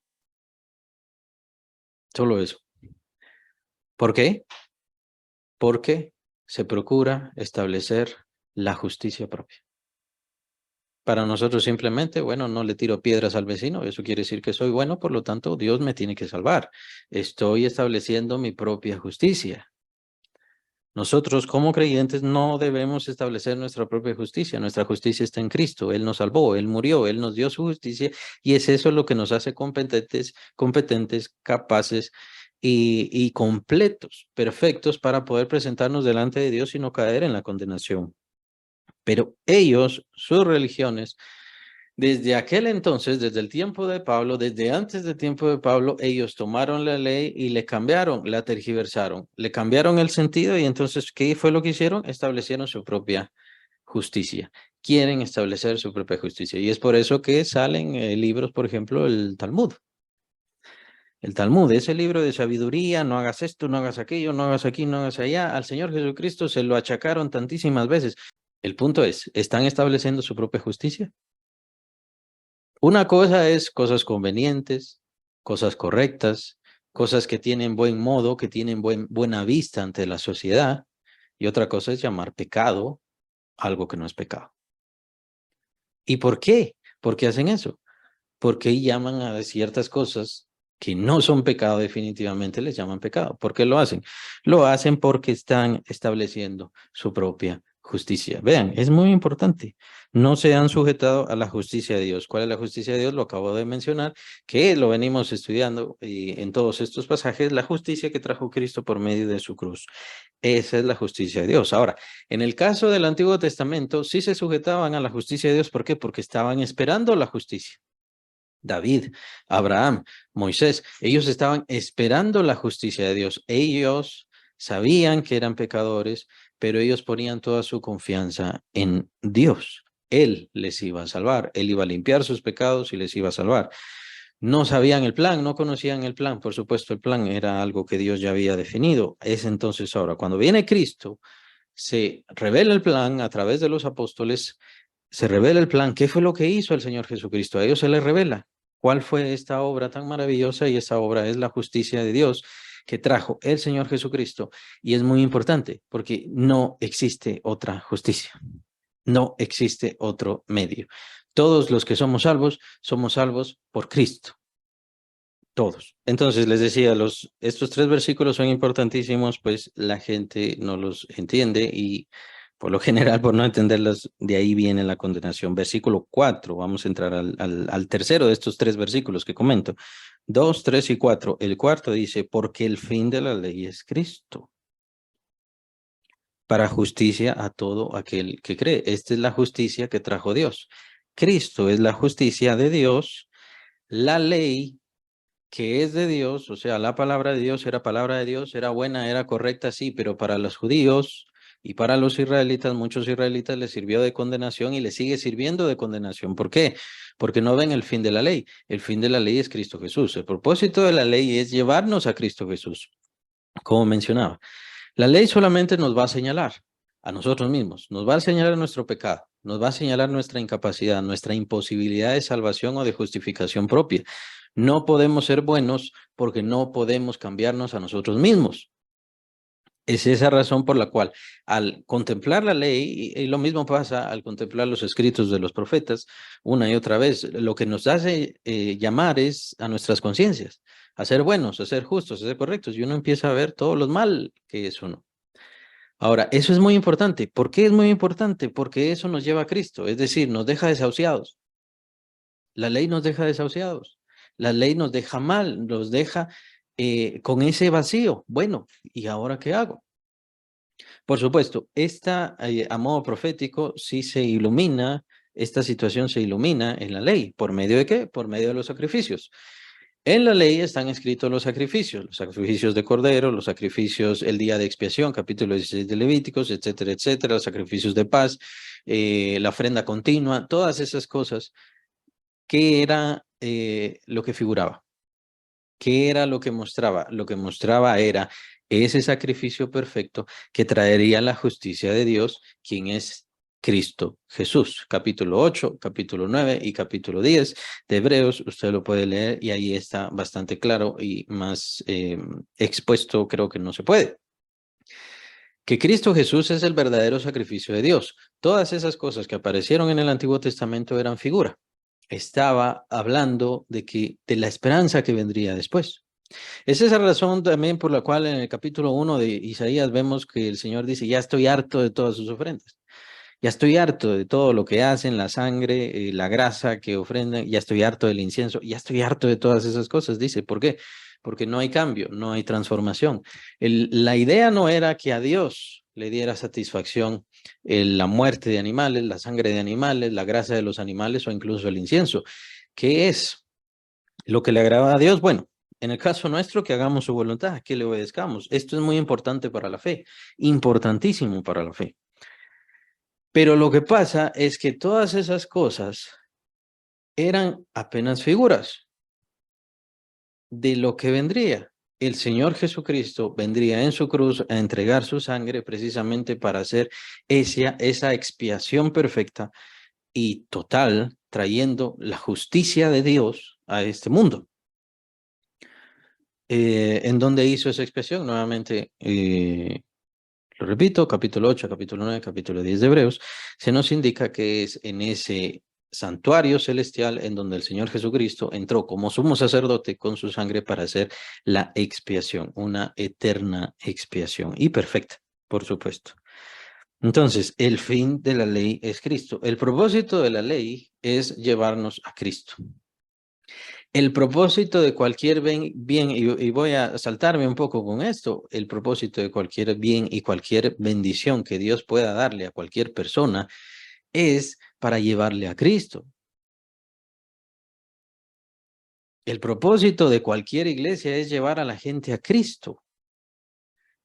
solo eso. ¿Por qué? Porque se procura establecer la justicia propia. Para nosotros simplemente, bueno, no le tiro piedras al vecino, eso quiere decir que soy bueno, por lo tanto Dios me tiene que salvar. Estoy estableciendo mi propia justicia. Nosotros como creyentes no debemos establecer nuestra propia justicia. Nuestra justicia está en Cristo. Él nos salvó, Él murió, Él nos dio su justicia y es eso lo que nos hace competentes, capaces y completos, perfectos para poder presentarnos delante de Dios y no caer en la condenación. Pero ellos, sus religiones, desde aquel entonces, desde el tiempo de Pablo, desde antes del tiempo de Pablo, ellos tomaron la ley y le cambiaron, la tergiversaron, le cambiaron el sentido y entonces, ¿qué fue lo que hicieron? Establecieron su propia justicia. Quieren establecer su propia justicia. Y es por eso que salen libros, por ejemplo, el Talmud. El Talmud, ese libro de sabiduría, no hagas esto, no hagas aquello, no hagas aquí, no hagas allá. Al Señor Jesucristo se lo achacaron tantísimas veces. El punto es, ¿están estableciendo su propia justicia? Una cosa es cosas convenientes, cosas correctas, cosas que tienen buen modo, que tienen buena vista ante la sociedad, y otra cosa es llamar pecado algo que no es pecado. ¿Y por qué? ¿Por qué hacen eso? Porque llaman a ciertas cosas que no son pecado definitivamente, les llaman pecado. ¿Por qué lo hacen? Lo hacen porque están estableciendo su propia justicia. Vean, es muy importante. No se han sujetado a la justicia de Dios. ¿Cuál es la justicia de Dios? Lo acabo de mencionar, que lo venimos estudiando en todos estos pasajes, la justicia que trajo Cristo por medio de su cruz. Esa es la justicia de Dios. Ahora, en el caso del Antiguo Testamento, sí se sujetaban a la justicia de Dios. ¿Por qué? Porque estaban esperando la justicia. David, Abraham, Moisés, ellos estaban esperando la justicia de Dios. Ellos sabían que eran pecadores, pero ellos ponían toda su confianza en Dios. Él les iba a salvar, Él iba a limpiar sus pecados y les iba a salvar. No sabían el plan, no conocían el plan. Por supuesto, el plan era algo que Dios ya había definido. Es entonces ahora, cuando viene Cristo, se revela el plan a través de los apóstoles, se revela el plan. ¿Qué fue lo que hizo el Señor Jesucristo? A ellos se les revela. ¿Cuál fue esta obra tan maravillosa? Y esa obra es la justicia de Dios que trajo el Señor Jesucristo. Y es muy importante porque no existe otra justicia. No existe otro medio. Todos los que somos salvos por Cristo. Todos. Entonces les decía, estos tres versículos son importantísimos, pues la gente no los entiende y por lo general, por no entenderlos, de ahí viene la condenación. Versículo 4, vamos a entrar al tercero de estos tres versículos que comento. 2, 3 y 4. El cuarto dice, porque el fin de la ley es Cristo, para justicia a todo aquel que cree. Esta es la justicia que trajo Dios. Cristo es la justicia de Dios, la ley que es de Dios, o sea, la palabra de Dios era palabra de Dios, era buena, era correcta, sí, pero para los judíos y para los israelitas, muchos israelitas les sirvió de condenación y les sigue sirviendo de condenación. ¿Por qué? Porque no ven el fin de la ley. El fin de la ley es Cristo Jesús. El propósito de la ley es llevarnos a Cristo Jesús, como mencionaba. La ley solamente nos va a señalar a nosotros mismos, nos va a señalar nuestro pecado, nos va a señalar nuestra incapacidad, nuestra imposibilidad de salvación o de justificación propia. No podemos ser buenos porque no podemos cambiarnos a nosotros mismos. Es esa razón por la cual al contemplar la ley, y lo mismo pasa al contemplar los escritos de los profetas, una y otra vez, lo que nos hace llamar es a nuestras conciencias, a ser buenos, a ser justos, a ser correctos, y uno empieza a ver todo lo mal que es uno. Ahora, eso es muy importante. ¿Por qué es muy importante? Porque eso nos lleva a Cristo, es decir, nos deja desahuciados. La ley nos deja desahuciados. La ley nos deja mal, nos deja con ese vacío. Bueno, ¿y ahora qué hago? Por supuesto, a modo profético sí se ilumina, esta situación se ilumina en la ley. ¿Por medio de qué? Por medio de los sacrificios. En la ley están escritos los sacrificios de cordero, los sacrificios el día de expiación, capítulo 16 de Levíticos, etcétera, etcétera, los sacrificios de paz, la ofrenda continua, todas esas cosas. ¿Qué era lo que figuraba? ¿Qué era lo que mostraba? Lo que mostraba era ese sacrificio perfecto que traería la justicia de Dios, quien es Cristo Jesús. Capítulo 8, capítulo 9 y capítulo 10 de Hebreos, usted lo puede leer y ahí está bastante claro y más expuesto creo que no se puede. Que Cristo Jesús es el verdadero sacrificio de Dios. Todas esas cosas que aparecieron en el Antiguo Testamento eran figura. Estaba hablando de la esperanza que vendría después. Es esa razón también por la cual en el capítulo 1 de Isaías vemos que el Señor dice, ya estoy harto de todas sus ofrendas. Ya estoy harto de todo lo que hacen, la sangre, la grasa que ofrendan, ya estoy harto del incienso, ya estoy harto de todas esas cosas, dice. ¿Por qué? Porque no hay cambio, no hay transformación. La idea no era que a Dios le diera satisfacción la muerte de animales, la sangre de animales, la grasa de los animales o incluso el incienso. ¿Qué es lo que le agrada a Dios? Bueno, en el caso nuestro, que hagamos su voluntad, que le obedezcamos. Esto es muy importante para la fe, importantísimo para la fe. Pero lo que pasa es que todas esas cosas eran apenas figuras de lo que vendría. El Señor Jesucristo vendría en su cruz a entregar su sangre precisamente para hacer esa expiación perfecta y total, trayendo la justicia de Dios a este mundo. ¿En dónde hizo esa expiación? Nuevamente, lo repito, capítulo 8, capítulo 9, capítulo 10 de Hebreos, se nos indica que es en ese santuario celestial en donde el Señor Jesucristo entró como sumo sacerdote con su sangre para hacer la expiación, una eterna expiación y perfecta, por supuesto. Entonces, el fin de la ley es Cristo. El propósito de la ley es llevarnos a Cristo. El propósito de cualquier bien, y voy a saltarme un poco con esto, el propósito de cualquier bien y cualquier bendición que Dios pueda darle a cualquier persona es para llevarle a Cristo. El propósito de cualquier iglesia es llevar a la gente a Cristo.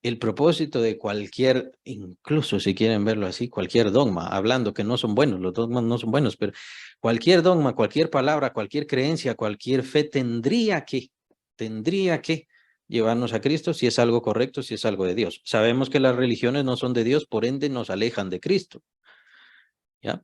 El propósito de cualquier, incluso si quieren verlo así, cualquier dogma, hablando que no son buenos, los dogmas no son buenos, pero cualquier dogma, cualquier palabra, cualquier creencia, cualquier fe tendría que llevarnos a Cristo si es algo correcto, si es algo de Dios. Sabemos que las religiones no son de Dios, por ende nos alejan de Cristo. ¿Ya?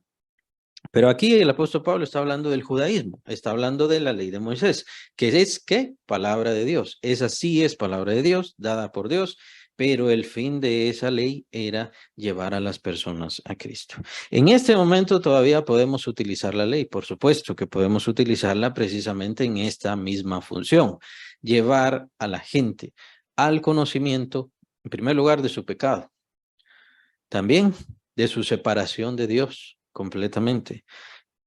Pero aquí el apóstol Pablo está hablando del judaísmo, está hablando de la ley de Moisés, que es ¿qué? Palabra de Dios. Esa sí es palabra de Dios, dada por Dios, pero el fin de esa ley era llevar a las personas a Cristo. En este momento todavía podemos utilizar la ley, por supuesto que podemos utilizarla precisamente en esta misma función, llevar a la gente al conocimiento, en primer lugar, de su pecado, también de su separación de Dios completamente.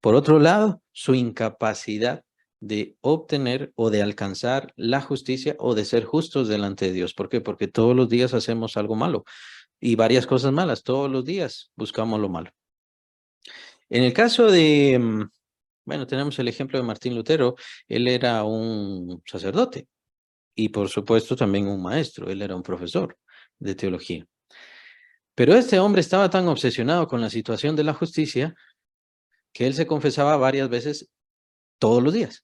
Por otro lado, su incapacidad de obtener o de alcanzar la justicia o de ser justos delante de Dios. ¿Por qué? Porque todos los días hacemos algo malo y varias cosas malas. Todos los días buscamos lo malo. En el caso de, bueno, tenemos el ejemplo de Martín Lutero. Él era un sacerdote y por supuesto también un maestro. Él era un profesor de teología. Pero este hombre estaba tan obsesionado con la situación de la justicia que él se confesaba varias veces todos los días.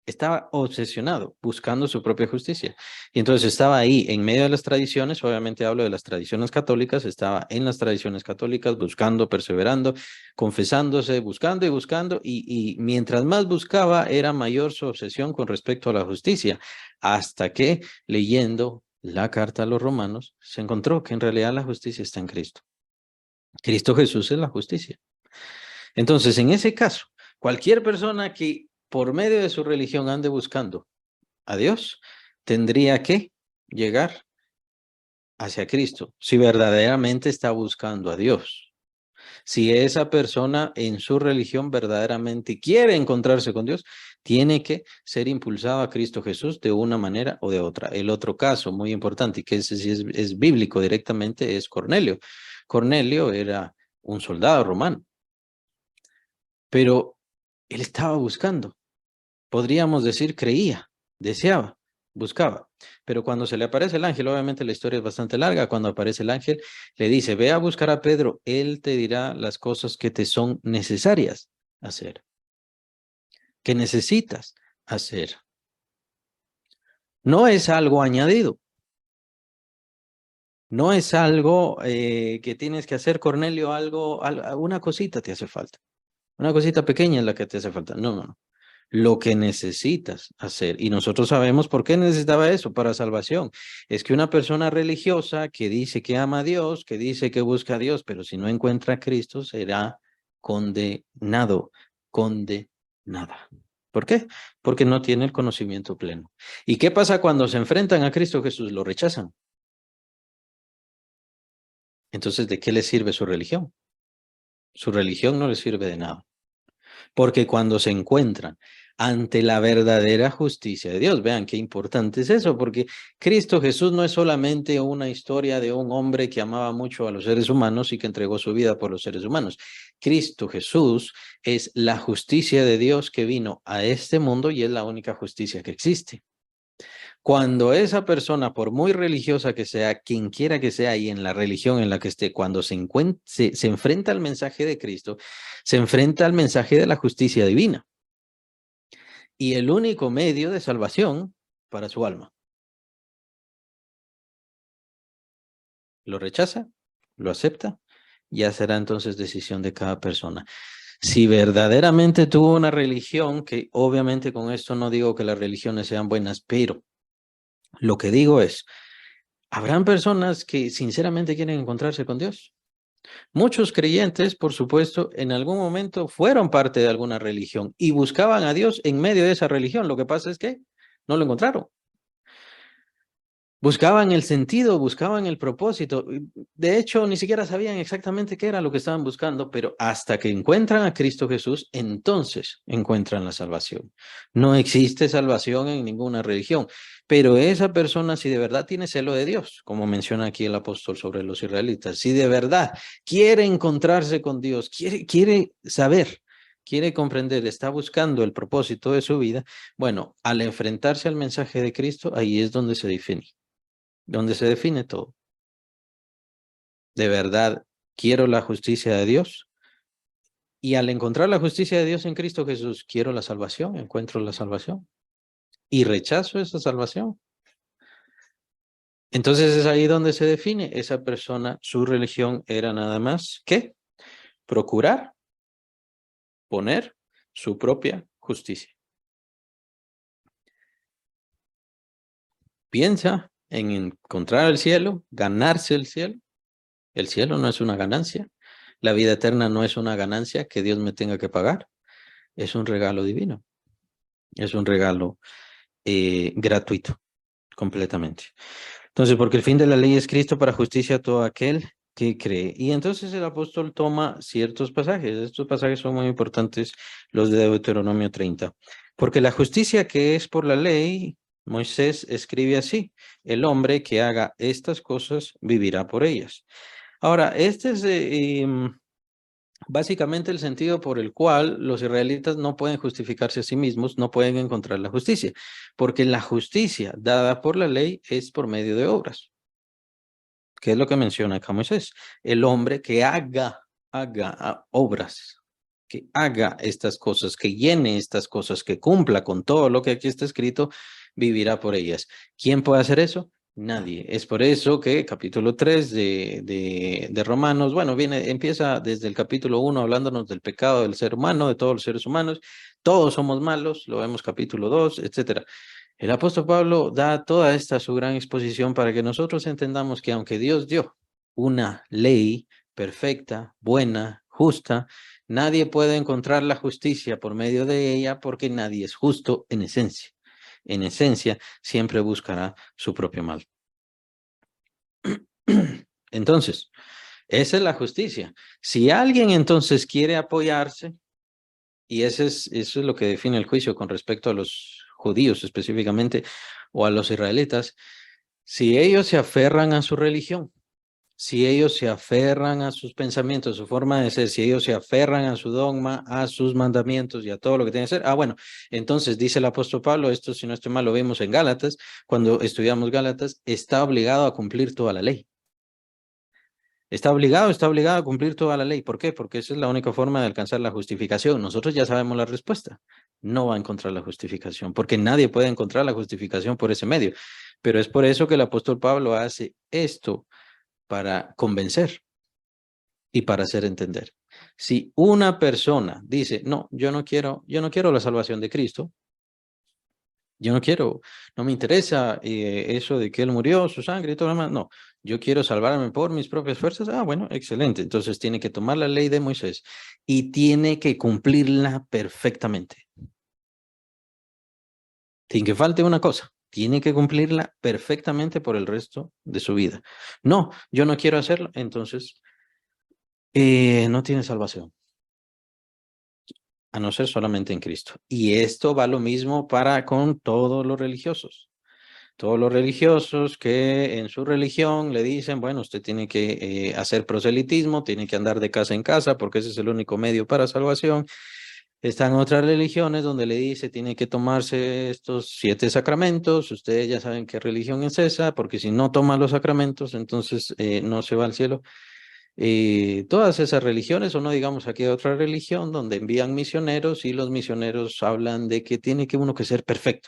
Estaba obsesionado buscando su propia justicia. Y entonces estaba ahí en medio de las tradiciones, obviamente hablo de las tradiciones católicas, estaba en las tradiciones católicas buscando, perseverando, confesándose, buscando y buscando, y mientras más buscaba era mayor su obsesión con respecto a la justicia, hasta que leyendo la carta a los romanos se encontró que en realidad la justicia está en Cristo. Cristo Jesús es la justicia. Entonces, en ese caso, cualquier persona que por medio de su religión ande buscando a Dios, tendría que llegar hacia Cristo, si verdaderamente está buscando a Dios. Si esa persona en su religión verdaderamente quiere encontrarse con Dios, tiene que ser impulsado a Cristo Jesús de una manera o de otra. El otro caso muy importante, y que es bíblico directamente, es Cornelio. Cornelio era un soldado romano, pero él estaba buscando. Podríamos decir creía, deseaba, buscaba. Pero cuando se le aparece el ángel, obviamente la historia es bastante larga, cuando aparece el ángel, le dice, ve a buscar a Pedro, él te dirá las cosas que te son necesarias hacer, que necesitas hacer. No es algo añadido. No es algo que tienes que hacer, Cornelio, una cosita te hace falta. Una cosita pequeña es la que te hace falta. No, no, no. Lo que necesitas hacer. Y nosotros sabemos por qué necesitaba eso para salvación. Es que una persona religiosa que dice que ama a Dios, que dice que busca a Dios, pero si no encuentra a Cristo, será condenado, condenada. ¿Por qué? Porque no tiene el conocimiento pleno. ¿Y qué pasa cuando se enfrentan a Cristo Jesús? Lo rechazan. Entonces, ¿de qué les sirve su religión? Su religión no les sirve de nada. Porque cuando se encuentran ante la verdadera justicia de Dios, vean qué importante es eso, porque Cristo Jesús no es solamente una historia de un hombre que amaba mucho a los seres humanos y que entregó su vida por los seres humanos. Cristo Jesús es la justicia de Dios que vino a este mundo y es la única justicia que existe. Cuando esa persona, por muy religiosa que sea, quien quiera que sea y en la religión en la que esté, cuando se enfrenta al mensaje de Cristo, se enfrenta al mensaje de la justicia divina y el único medio de salvación para su alma. Lo rechaza, lo acepta, ya será entonces decisión de cada persona. Si verdaderamente tuvo una religión, que obviamente con esto no digo que las religiones sean buenas, pero lo que digo es, habrán personas que sinceramente quieren encontrarse con Dios. Muchos creyentes, por supuesto, en algún momento fueron parte de alguna religión y buscaban a Dios en medio de esa religión. Lo que pasa es que no lo encontraron. Buscaban el sentido, buscaban el propósito. De hecho, ni siquiera sabían exactamente qué era lo que estaban buscando, pero hasta que encuentran a Cristo Jesús, entonces encuentran la salvación. No existe salvación en ninguna religión, pero esa persona, si de verdad tiene celo de Dios, como menciona aquí el apóstol sobre los israelitas, si de verdad quiere encontrarse con Dios, quiere saber, quiere comprender, está buscando el propósito de su vida, bueno, al enfrentarse al mensaje de Cristo, ahí es donde se define todo. De verdad, quiero la justicia de Dios. Y al encontrar la justicia de Dios en Cristo Jesús, quiero la salvación, encuentro la salvación. Y rechazo esa salvación. Entonces es ahí donde se define esa persona, su religión era nada más que procurar poner su propia justicia. Piensa en encontrar el cielo, ganarse el cielo. El cielo no es una ganancia. La vida eterna no es una ganancia que Dios me tenga que pagar. Es un regalo divino. Es un regalo gratuito, completamente. Entonces, porque el fin de la ley es Cristo para justicia a todo aquel que cree. Y entonces el apóstol toma ciertos pasajes. Estos pasajes son muy importantes, los de Deuteronomio 30. Porque la justicia que es por la ley, Moisés escribe así: el hombre que haga estas cosas vivirá por ellas. Ahora, este es básicamente el sentido por el cual los israelitas no pueden justificarse a sí mismos, no pueden encontrar la justicia, porque la justicia dada por la ley es por medio de obras. ¿Qué es lo que menciona acá Moisés? El hombre que haga obras, que haga estas cosas, que llene estas cosas, que cumpla con todo lo que aquí está escrito, vivirá por ellas. ¿Quién puede hacer eso? Nadie. Es por eso que capítulo 3 de Romanos, bueno, empieza desde el capítulo 1 hablándonos del pecado del ser humano, de todos los seres humanos. Todos somos malos, lo vemos capítulo 2, etcétera. El apóstol Pablo da toda esta su gran exposición para que nosotros entendamos que aunque Dios dio una ley perfecta, buena, justa, nadie puede encontrar la justicia por medio de ella porque nadie es justo en esencia. En esencia, siempre buscará su propio mal. Entonces, esa es la justicia. Si alguien entonces quiere apoyarse, y eso es lo que define el juicio con respecto a los judíos específicamente o a los israelitas, si ellos se aferran a su religión, si ellos se aferran a sus pensamientos, a su forma de ser, si ellos se aferran a su dogma, a sus mandamientos y a todo lo que tienen que hacer, bueno, entonces dice el apóstol Pablo, esto si no estoy mal lo vimos en Gálatas, cuando estudiamos Gálatas, está obligado a cumplir toda la ley. Está obligado a cumplir toda la ley. ¿Por qué? Porque esa es la única forma de alcanzar la justificación. Nosotros ya sabemos la respuesta. No va a encontrar la justificación, porque nadie puede encontrar la justificación por ese medio. Pero es por eso que el apóstol Pablo hace esto para convencer y para hacer entender. Si una persona dice, no, yo no quiero la salvación de Cristo, yo no quiero, no me interesa eso de que Él murió, su sangre y todo lo demás, no, yo quiero salvarme por mis propias fuerzas, bueno, excelente, entonces tiene que tomar la ley de Moisés y tiene que cumplirla perfectamente. Sin que falte una cosa, tiene que cumplirla perfectamente por el resto de su vida. No, yo no quiero hacerlo, entonces no tiene salvación, a no ser solamente en Cristo. Y esto va lo mismo para con todos los religiosos. Todos los religiosos que en su religión le dicen, bueno, usted tiene que hacer proselitismo, tiene que andar de casa en casa porque ese es el único medio para salvación. Están otras religiones donde le dice, tiene que tomarse estos 7 sacramentos. Ustedes ya saben qué religión es esa, porque si no toma los sacramentos, entonces no se va al cielo. Todas esas religiones, o no digamos aquí otra religión, donde envían misioneros y los misioneros hablan de que tiene que uno que ser perfecto.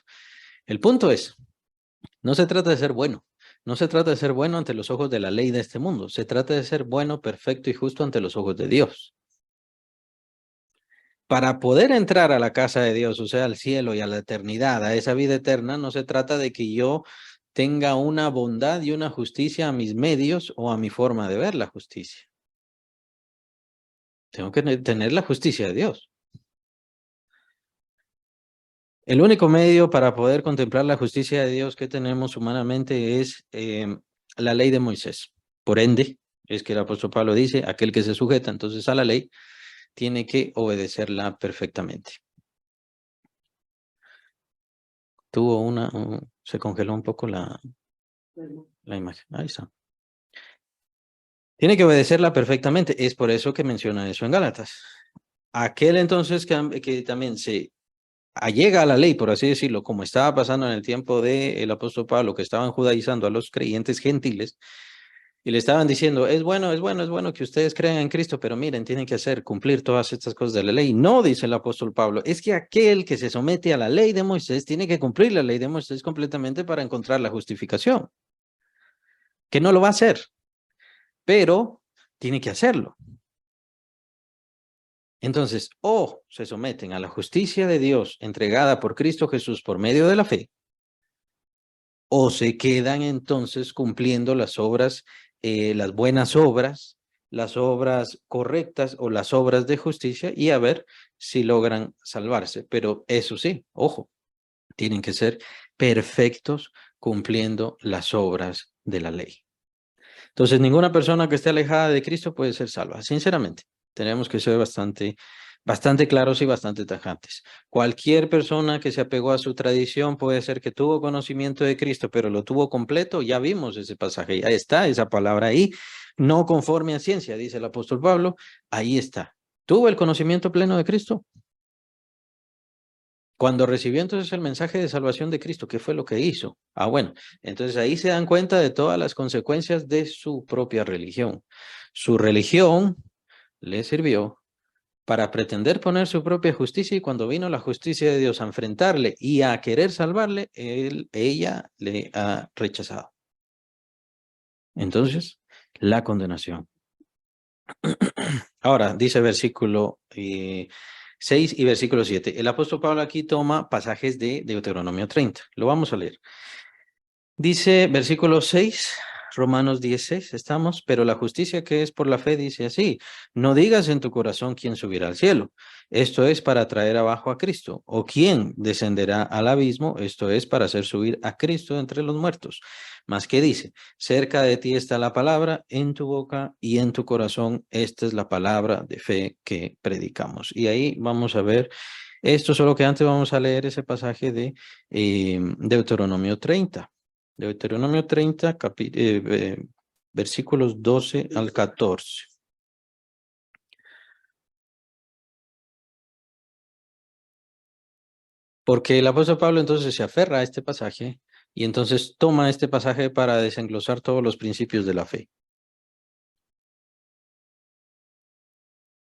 El punto es, no se trata de ser bueno. No se trata de ser bueno ante los ojos de la ley de este mundo. Se trata de ser bueno, perfecto y justo ante los ojos de Dios. Para poder entrar a la casa de Dios, o sea, al cielo y a la eternidad, a esa vida eterna, no se trata de que yo tenga una bondad y una justicia a mis medios o a mi forma de ver la justicia. Tengo que tener la justicia de Dios. El único medio para poder contemplar la justicia de Dios que tenemos humanamente es la ley de Moisés. Por ende, es que el apóstol Pablo dice, aquel que se sujeta entonces a la ley, tiene que obedecerla perfectamente. Se congeló un poco la imagen. Ahí está. Tiene que obedecerla perfectamente. Es por eso que menciona eso en Gálatas. Aquel entonces que también se allega a la ley, por así decirlo, como estaba pasando en el tiempo del apóstol Pablo, que estaban judaizando a los creyentes gentiles, y le estaban diciendo, es bueno que ustedes crean en Cristo, pero miren, tienen que cumplir todas estas cosas de la ley. No, dice el apóstol Pablo, es que aquel que se somete a la ley de Moisés tiene que cumplir la ley de Moisés completamente para encontrar la justificación, que no lo va a hacer, pero tiene que hacerlo. Entonces, o se someten a la justicia de Dios entregada por Cristo Jesús por medio de la fe, o se quedan entonces cumpliendo las obras, las buenas obras, las obras correctas o las obras de justicia y a ver si logran salvarse. Pero eso sí, ojo, tienen que ser perfectos cumpliendo las obras de la ley. Entonces, ninguna persona que esté alejada de Cristo puede ser salva, sinceramente. Tenemos que ser bastante claros y bastante tajantes. Cualquier persona que se apegó a su tradición puede ser que tuvo conocimiento de Cristo, pero lo tuvo completo. Ya vimos ese pasaje, ya está esa palabra ahí. No conforme a ciencia, dice el apóstol Pablo, ahí está. ¿Tuvo el conocimiento pleno de Cristo? Cuando recibió entonces el mensaje de salvación de Cristo, ¿qué fue lo que hizo? Bueno, entonces ahí se dan cuenta de todas las consecuencias de su propia religión. Su religión le sirvió para pretender poner su propia justicia y cuando vino la justicia de Dios a enfrentarle y a querer salvarle, ella le ha rechazado. Entonces, la condenación. Ahora, dice versículo 6 y versículo 7. El apóstol Pablo aquí toma pasajes de Deuteronomio 30. Lo vamos a leer. Dice versículo 6, Romanos 16, estamos, pero la justicia que es por la fe dice así, no digas en tu corazón quién subirá al cielo, esto es para traer abajo a Cristo, o quién descenderá al abismo, esto es para hacer subir a Cristo entre los muertos. Mas que dice, cerca de ti está la palabra, en tu boca y en tu corazón, esta es la palabra de fe que predicamos. Y ahí vamos a ver esto, solo que antes vamos a leer ese pasaje de Deuteronomio 30. Deuteronomio 30, versículos 12 al 14. Porque el apóstol Pablo entonces se aferra a este pasaje y entonces toma este pasaje para desenglosar todos los principios de la fe.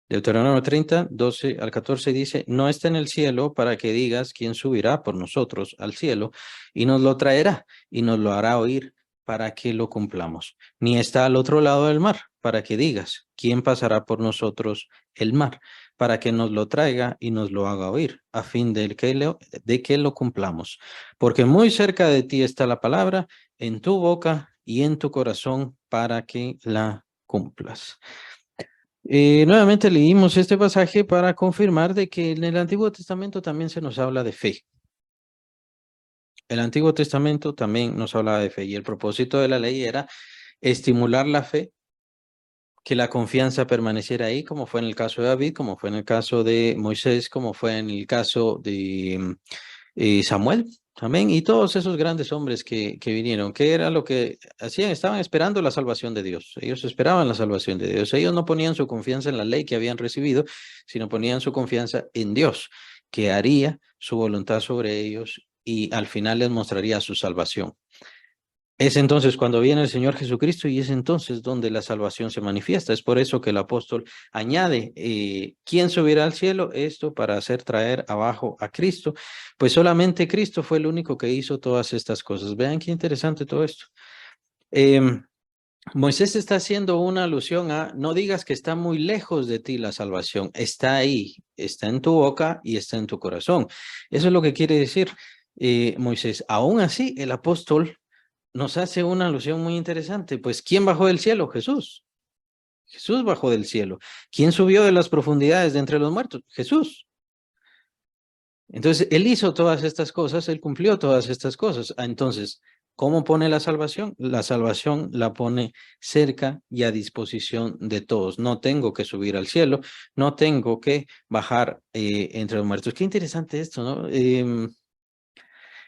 Deuteronomio 30, 12 al 14 dice, no está en el cielo para que digas quién subirá por nosotros al cielo y nos lo traerá y nos lo hará oír para que lo cumplamos, ni está al otro lado del mar, para que digas, ¿quién pasará por nosotros el mar? Para que nos lo traiga y nos lo haga oír, a fin de que lo cumplamos. Porque muy cerca de ti está la palabra, en tu boca y en tu corazón, para que la cumplas. Nuevamente leímos este pasaje para confirmar de que en el Antiguo Testamento también se nos habla de fe. El Antiguo Testamento también nos habla de fe y el propósito de la ley era estimular la fe, que la confianza permaneciera ahí, como fue en el caso de David, como fue en el caso de Moisés, como fue en el caso de Samuel. Amén. Y todos esos grandes hombres que vinieron, ¿qué era lo que hacían? Estaban esperando la salvación de Dios. Ellos esperaban la salvación de Dios. Ellos no ponían su confianza en la ley que habían recibido, sino ponían su confianza en Dios, que haría su voluntad sobre ellos y al final les mostraría su salvación. Es entonces cuando viene el Señor Jesucristo y es entonces donde la salvación se manifiesta. Es por eso que el apóstol añade, ¿quién subirá al cielo? Esto para hacer traer abajo a Cristo. Pues solamente Cristo fue el único que hizo todas estas cosas. Vean qué interesante todo esto. Moisés está haciendo una alusión a, no digas que está muy lejos de ti la salvación, está ahí, está en tu boca y está en tu corazón. Eso es lo que quiere decir Moisés. Aún así, el apóstol nos hace una alusión muy interesante. Pues, ¿quién bajó del cielo? Jesús. Jesús bajó del cielo. ¿Quién subió de las profundidades de entre los muertos? Jesús. Entonces, Él hizo todas estas cosas, Él cumplió todas estas cosas. Entonces, ¿cómo pone la salvación? La salvación la pone cerca y a disposición de todos. No tengo que subir al cielo, no tengo que bajar entre los muertos. Qué interesante esto, ¿no?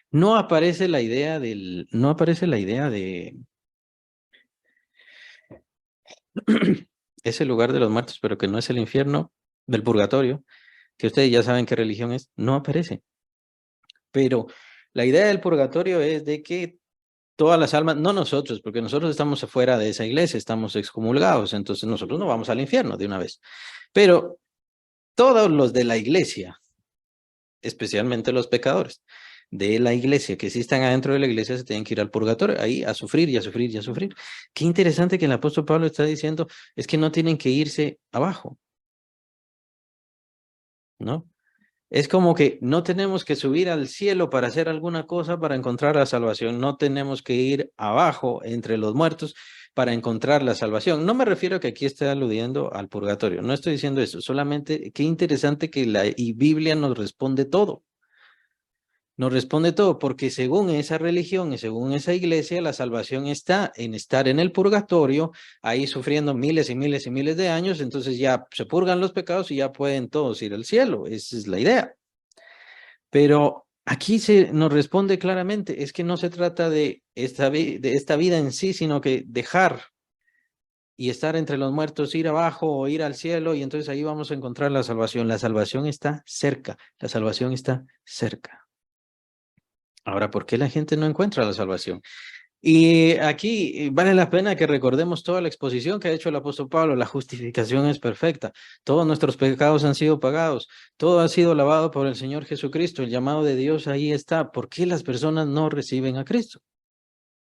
No aparece la idea no aparece la idea de ese lugar de los muertos, pero que no es el infierno del purgatorio, que ustedes ya saben qué religión es, no aparece. Pero la idea del purgatorio es de que todas las almas, no nosotros, porque nosotros estamos afuera de esa iglesia, estamos excomulgados, entonces nosotros no vamos al infierno de una vez. Pero todos los de la iglesia, especialmente los pecadores de la iglesia, que sí están adentro de la iglesia, se tienen que ir al purgatorio, ahí a sufrir y a sufrir y a sufrir. Qué interesante que el apóstol Pablo está diciendo, es que no tienen que irse abajo, ¿no? Es como que no tenemos que subir al cielo para hacer alguna cosa para encontrar la salvación. No tenemos que ir abajo entre los muertos para encontrar la salvación. No me refiero a que aquí esté aludiendo al purgatorio. No estoy diciendo eso. Solamente qué interesante que la Biblia nos responde todo. Nos responde todo porque según esa religión y según esa iglesia, la salvación está en estar en el purgatorio, ahí sufriendo miles y miles y miles de años, entonces ya se purgan los pecados y ya pueden todos ir al cielo. Esa es la idea. Pero aquí se nos responde claramente, es que no se trata de esta vida en sí, sino que dejar y estar entre los muertos, ir abajo o ir al cielo y entonces ahí vamos a encontrar la salvación. La salvación está cerca, la salvación está cerca. Ahora, ¿por qué la gente no encuentra la salvación? Y aquí vale la pena que recordemos toda la exposición que ha hecho el apóstol Pablo. La justificación es perfecta. Todos nuestros pecados han sido pagados. Todo ha sido lavado por el Señor Jesucristo. El llamado de Dios ahí está. ¿Por qué las personas no reciben a Cristo?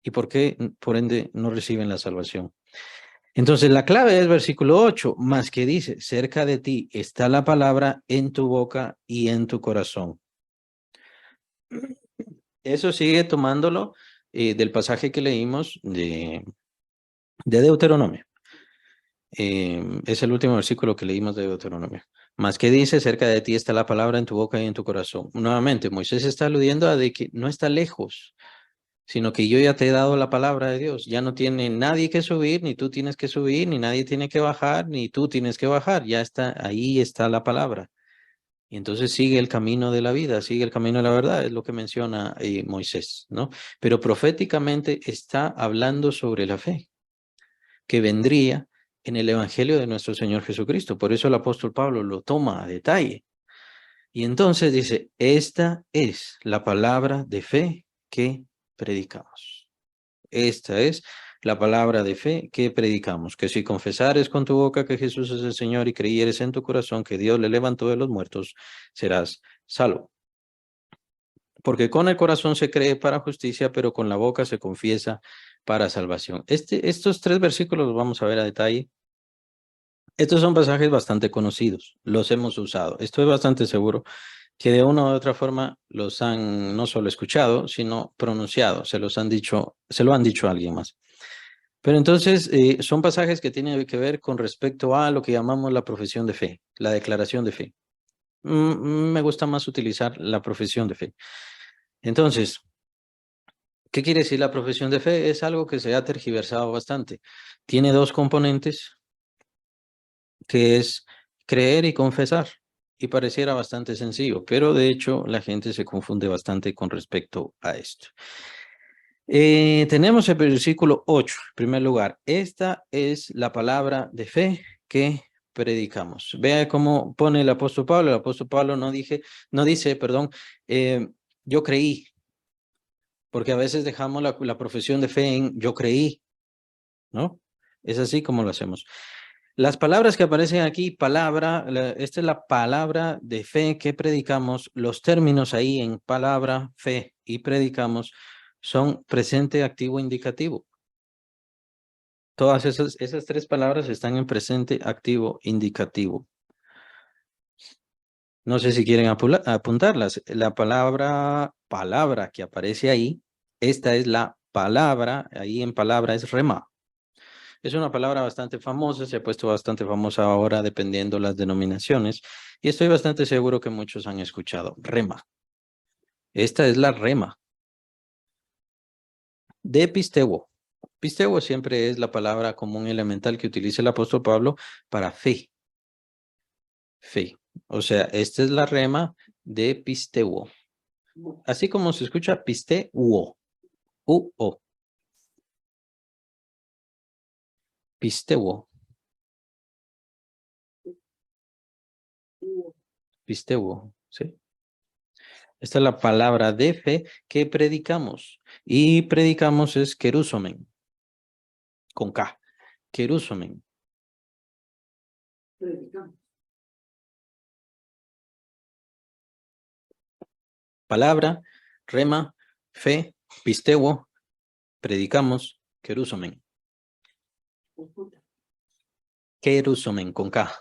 ¿Y por qué, por ende, no reciben la salvación? Entonces, la clave es versículo 8, más que dice, cerca de ti está la palabra en tu boca y en tu corazón. Eso sigue tomándolo del pasaje que leímos de Deuteronomio. Es el último versículo que leímos de Deuteronomio. Más que dice, cerca de ti está la palabra en tu boca y en tu corazón. Nuevamente, Moisés está aludiendo a de que no está lejos, sino que yo ya te he dado la palabra de Dios. Ya no tiene nadie que subir, ni tú tienes que subir, ni nadie tiene que bajar, ni tú tienes que bajar. Ya está, ahí está la palabra. Y entonces sigue el camino de la vida, sigue el camino de la verdad, es lo que menciona Moisés, ¿no? Pero proféticamente está hablando sobre la fe que vendría en el Evangelio de nuestro Señor Jesucristo. Por eso el apóstol Pablo lo toma a detalle. Y entonces dice, esta es la palabra de fe que predicamos. Esta es la palabra de fe que predicamos, que si confesares con tu boca que Jesús es el Señor y creyeres en tu corazón que Dios le levantó de los muertos, serás salvo. Porque con el corazón se cree para justicia, pero con la boca se confiesa para salvación. Estos 3 versículos los vamos a ver a detalle. Estos son pasajes bastante conocidos, los hemos usado. Estoy bastante seguro que de una u otra forma los han no solo escuchado, sino pronunciado, se lo han dicho a alguien más. Pero entonces son pasajes que tienen que ver con respecto a lo que llamamos la profesión de fe, la declaración de fe. Me gusta más utilizar la profesión de fe. Entonces, ¿qué quiere decir la profesión de fe? Es algo que se ha tergiversado bastante. Tiene 2 componentes, que es creer y confesar. Y pareciera bastante sencillo, pero de hecho la gente se confunde bastante con respecto a esto. Tenemos el versículo 8, en primer lugar. Esta es la palabra de fe que predicamos. Vea cómo pone el apóstol Pablo. El apóstol Pablo no dice, yo creí, porque a veces dejamos la profesión de fe en yo creí, ¿no? Es así como lo hacemos. Las palabras que aparecen aquí, esta es la palabra de fe que predicamos. Los términos ahí en palabra, fe y predicamos son presente, activo, indicativo. Todas esas 3 palabras están en presente, activo, indicativo. No sé si quieren apuntarlas. La palabra que aparece ahí, esta es la palabra, ahí en palabra es rema. Es una palabra bastante famosa, se ha puesto bastante famosa ahora dependiendo las denominaciones y estoy bastante seguro que muchos han escuchado. Rema. Esta es la rema. De pisteo. Pisteo siempre es la palabra común elemental que utiliza el apóstol Pablo para fe. Fe. O sea, esta es la rema de pisteo. Así como se escucha pisteo. U-O. Pisteo. Pisteo. ¿Sí? Esta es la palabra de fe que predicamos. Y predicamos es querusomen. Con K. Querusomen. Palabra, rema, fe, pisteo, predicamos, querusomen. Querusomen con K.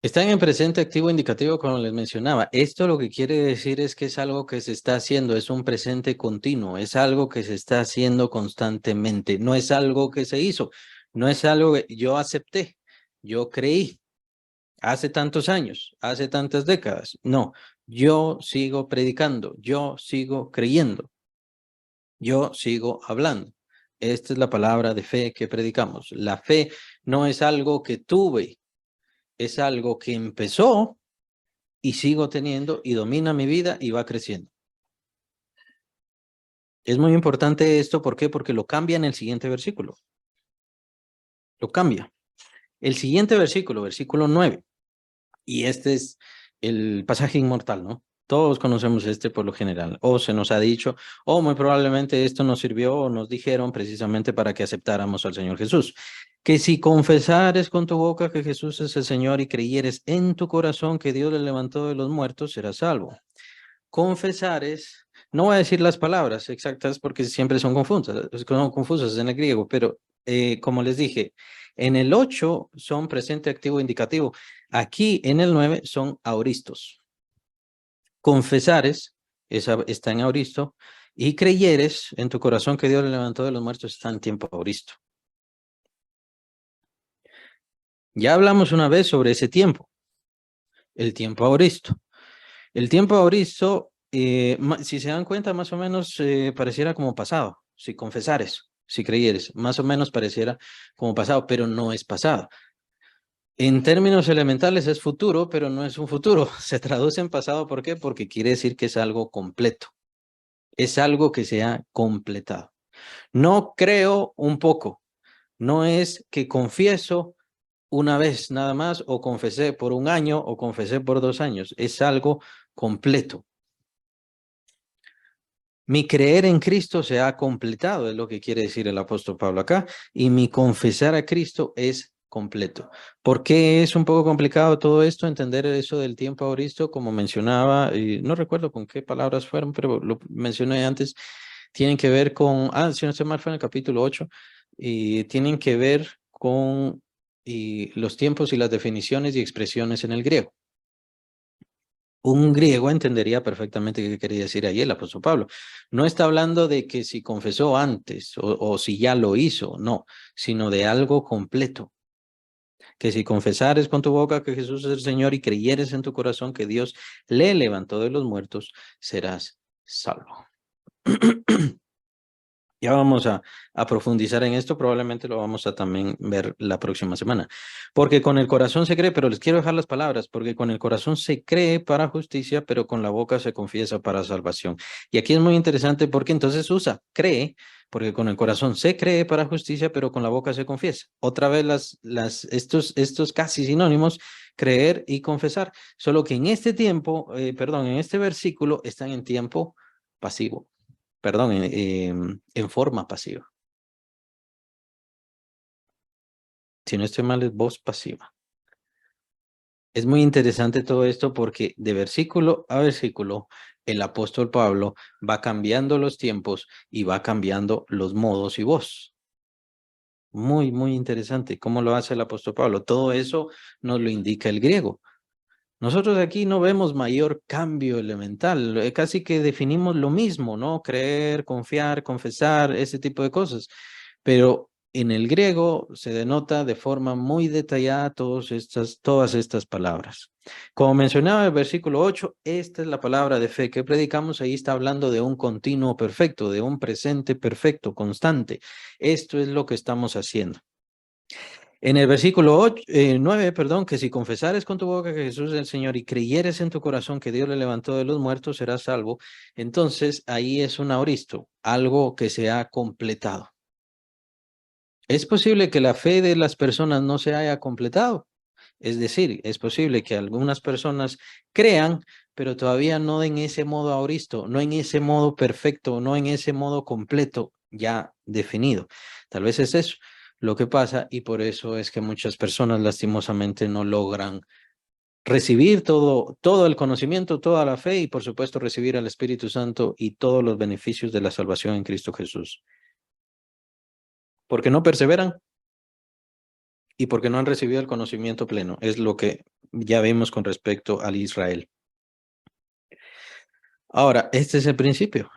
Están en presente activo indicativo como les mencionaba. Esto lo que quiere decir es que es algo que se está haciendo, es un presente continuo, es algo que se está haciendo constantemente, no es algo que se hizo, no es algo que yo acepté, yo creí hace tantos años, hace tantas décadas. No, yo sigo predicando, yo sigo creyendo, yo sigo hablando. Esta es la palabra de fe que predicamos. La fe no es algo que tuve, es algo que empezó y sigo teniendo y domina mi vida y va creciendo. Es muy importante esto, ¿por qué? Porque lo cambia en el siguiente versículo. Lo cambia. El siguiente versículo, versículo 9, y este es el pasaje inmortal, ¿no? Todos conocemos este por lo general, o se nos ha dicho, o muy probablemente esto nos sirvió o nos dijeron precisamente para que aceptáramos al Señor Jesús. Que si confesares con tu boca que Jesús es el Señor y creyeres en tu corazón que Dios le levantó de los muertos, serás salvo. Confesares, no voy a decir las palabras exactas porque siempre son confusas en el griego, pero como les dije, en el 8 son presente, activo, indicativo. Aquí en el 9 son auristos. Confesares está en auristo y creyeres en tu corazón que Dios le levantó de los muertos está en tiempo auristo. Ya hablamos una vez sobre ese tiempo, el tiempo auristo. El tiempo auristo, si se dan cuenta, más o menos pareciera como pasado, si confesares, si creyeres, más o menos pareciera como pasado, pero no es pasado. En términos elementales es futuro, pero no es un futuro. Se traduce en pasado, ¿por qué? Porque quiere decir que es algo completo. Es algo que se ha completado. No creo un poco. No es que confieso una vez nada más, o confesé por un año, o confesé por 2 años. Es algo completo. Mi creer en Cristo se ha completado, es lo que quiere decir el apóstol Pablo acá, y mi confesar a Cristo es completo. ¿Por qué es un poco complicado todo esto? Entender eso del tiempo aoristo, como mencionaba, y no recuerdo con qué palabras fueron, pero lo mencioné antes, tienen que ver con, si no estoy mal, fue en el capítulo 8, y tienen que ver con los tiempos y las definiciones y expresiones en el griego. Un griego entendería perfectamente qué quería decir ahí el apóstol Pablo. No está hablando de que si confesó antes o si ya lo hizo, no, sino de algo completo. Que si confesares con tu boca que Jesús es el Señor y creyeres en tu corazón que Dios le levantó de los muertos, serás salvo. Ya vamos a profundizar en esto, probablemente lo vamos a también ver la próxima semana. Porque con el corazón se cree, pero les quiero dejar las palabras, porque con el corazón se cree para justicia, pero con la boca se confiesa para salvación. Y aquí es muy interesante porque entonces usa cree, porque con el corazón se cree para justicia, pero con la boca se confiesa. Otra vez estos casi sinónimos, creer y confesar, solo que en este tiempo, perdón, en este versículo están en tiempo pasivo. Perdón, en forma pasiva. Si no estoy mal, es voz pasiva. Es muy interesante todo esto porque de versículo a versículo, el apóstol Pablo va cambiando los tiempos y va cambiando los modos y voz. Muy, muy interesante. ¿Cómo lo hace el apóstol Pablo? Todo eso nos lo indica el griego. Nosotros aquí no vemos mayor cambio elemental, casi que definimos lo mismo, ¿no? Creer, confiar, confesar, ese tipo de cosas. Pero en el griego se denota de forma muy detallada todas estas palabras. Como mencionaba el versículo 8, esta es la palabra de fe que predicamos. Ahí está hablando de un continuo perfecto, de un presente perfecto, constante. Esto es lo que estamos haciendo. En el versículo 9, perdón, que si confesares con tu boca que Jesús es el Señor y creyeres en tu corazón que Dios le levantó de los muertos, serás salvo. Entonces, ahí es un aoristo, algo que se ha completado. Es posible que la fe de las personas no se haya completado. Es decir, es posible que algunas personas crean, pero todavía no en ese modo aoristo, no en ese modo perfecto, no en ese modo completo ya definido. Tal vez es eso lo que pasa y por eso es que muchas personas lastimosamente no logran recibir todo el conocimiento, toda la fe y por supuesto recibir al Espíritu Santo y todos los beneficios de la salvación en Cristo Jesús. Porque no perseveran y porque no han recibido el conocimiento pleno. Es lo que ya vimos con respecto al Israel. Ahora, este es el principio,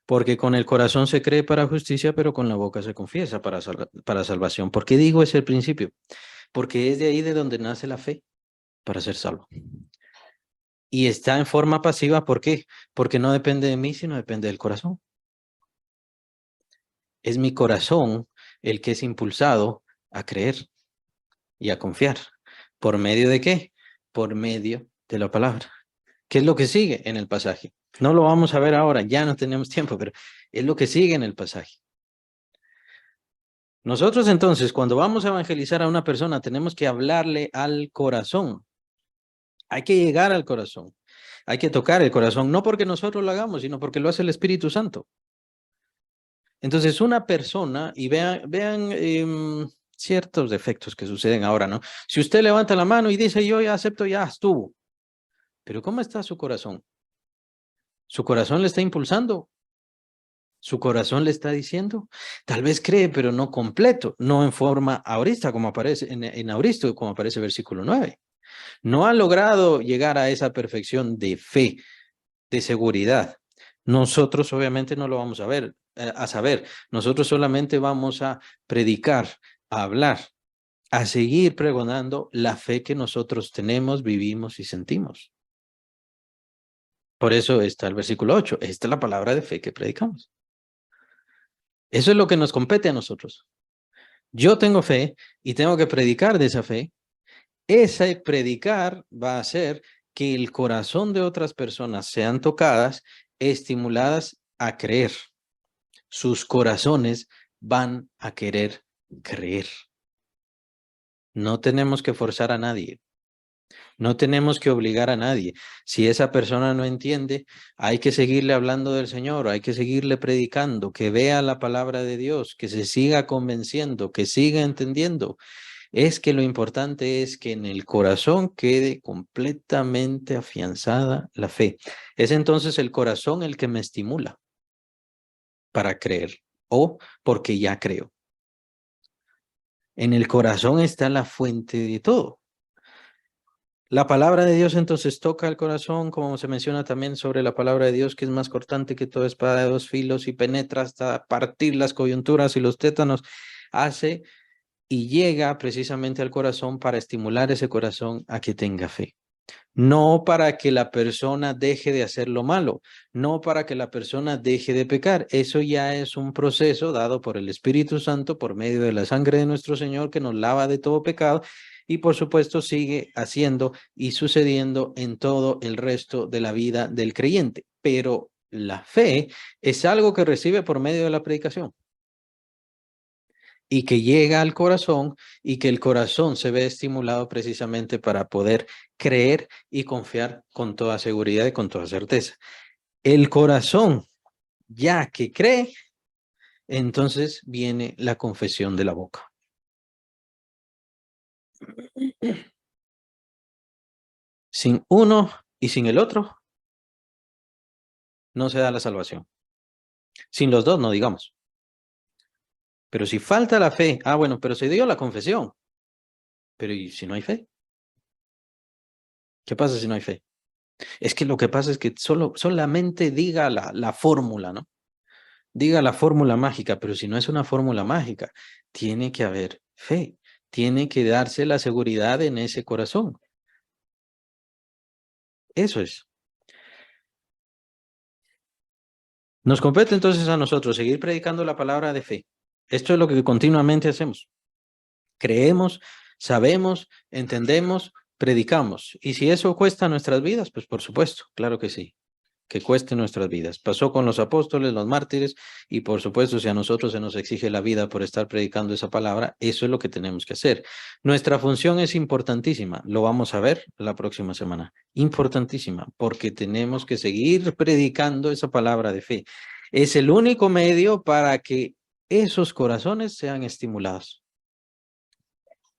porque con el corazón se cree para justicia, pero con la boca se confiesa para salvación. ¿Por qué digo es el principio? Porque es de ahí de donde nace la fe para ser salvo. Y está en forma pasiva, ¿por qué? Porque no depende de mí, sino depende del corazón. Es mi corazón el que es impulsado a creer y a confiar. ¿Por medio de qué? Por medio de la palabra. ¿Qué es lo que sigue en el pasaje? No lo vamos a ver ahora, ya no tenemos tiempo, pero es lo que sigue en el pasaje. Nosotros entonces, cuando vamos a evangelizar a una persona, tenemos que hablarle al corazón. Hay que llegar al corazón. Hay que tocar el corazón, no porque nosotros lo hagamos, sino porque lo hace el Espíritu Santo. Entonces, una persona, y vean ciertos defectos que suceden ahora, ¿no? Si usted levanta la mano y dice, yo ya acepto, ya estuvo. Pero ¿cómo está su corazón? ¿Su corazón le está impulsando? ¿Su corazón le está diciendo? Tal vez cree, pero no completo, no en forma aorista, como aparece en aoristo, como aparece versículo 9. No ha logrado llegar a esa perfección de fe, de seguridad. Nosotros obviamente no lo vamos a ver, a saber. Nosotros solamente vamos a predicar, a hablar, a seguir pregonando la fe que nosotros tenemos, vivimos y sentimos. Por eso está el versículo 8. Esta es la palabra de fe que predicamos. Eso es lo que nos compete a nosotros. Yo tengo fe y tengo que predicar de esa fe. Ese predicar va a hacer que el corazón de otras personas sean tocadas, estimuladas a creer. Sus corazones van a querer creer. No tenemos que forzar a nadie. No tenemos que obligar a nadie. Si esa persona no entiende, hay que seguirle hablando del Señor, hay que seguirle predicando, que vea la palabra de Dios, que se siga convenciendo, que siga entendiendo. Es que lo importante es que en el corazón quede completamente afianzada la fe. Es entonces el corazón el que me estimula para creer o porque ya creo. En el corazón está la fuente de todo. La palabra de Dios entonces toca el corazón, como se menciona también sobre la palabra de Dios, que es más cortante que toda espada de dos filos y penetra hasta partir las coyunturas y los tétanos, hace y llega precisamente al corazón para estimular ese corazón a que tenga fe. No para que la persona deje de hacer lo malo, no para que la persona deje de pecar. Eso ya es un proceso dado por el Espíritu Santo por medio de la sangre de nuestro Señor que nos lava de todo pecado y por supuesto sigue haciendo y sucediendo en todo el resto de la vida del creyente. Pero la fe es algo que recibe por medio de la predicación y que llega al corazón y que el corazón se ve estimulado precisamente para poder creer y confiar con toda seguridad y con toda certeza. El corazón, ya que cree, entonces viene la confesión de la boca. Sin uno y sin el otro, no se da la salvación. Sin los dos, no digamos. Pero si falta la fe, bueno, pero se dio la confesión. Pero ¿y si no hay fe? ¿Qué pasa si no hay fe? Es que lo que pasa es que solamente diga la fórmula, ¿no? Diga la fórmula mágica, pero si no es una fórmula mágica, tiene que haber fe, tiene que darse la seguridad en ese corazón. Eso es. Nos compete entonces a nosotros seguir predicando la palabra de fe. Esto es lo que continuamente hacemos. Creemos, sabemos, entendemos, predicamos. Y si eso cuesta nuestras vidas, pues por supuesto, claro que sí. Que cueste nuestras vidas. Pasó con los apóstoles, los mártires, y por supuesto, si a nosotros se nos exige la vida por estar predicando esa palabra, eso es lo que tenemos que hacer. Nuestra función es importantísima, lo vamos a ver la próxima semana. Importantísima, porque tenemos que seguir predicando esa palabra de fe. Es el único medio para que esos corazones sean estimulados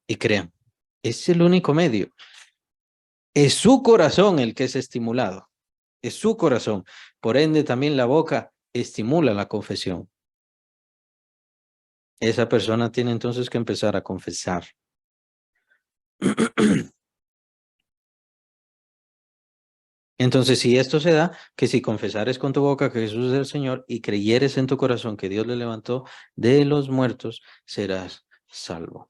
y crean. Es el único medio. Es su corazón el que es estimulado. Es su corazón. Por ende, también la boca estimula la confesión. Esa persona tiene entonces que empezar a confesar. Entonces, si esto se da, que si confesares con tu boca que Jesús es el Señor y creyeres en tu corazón que Dios le levantó de los muertos, serás salvo.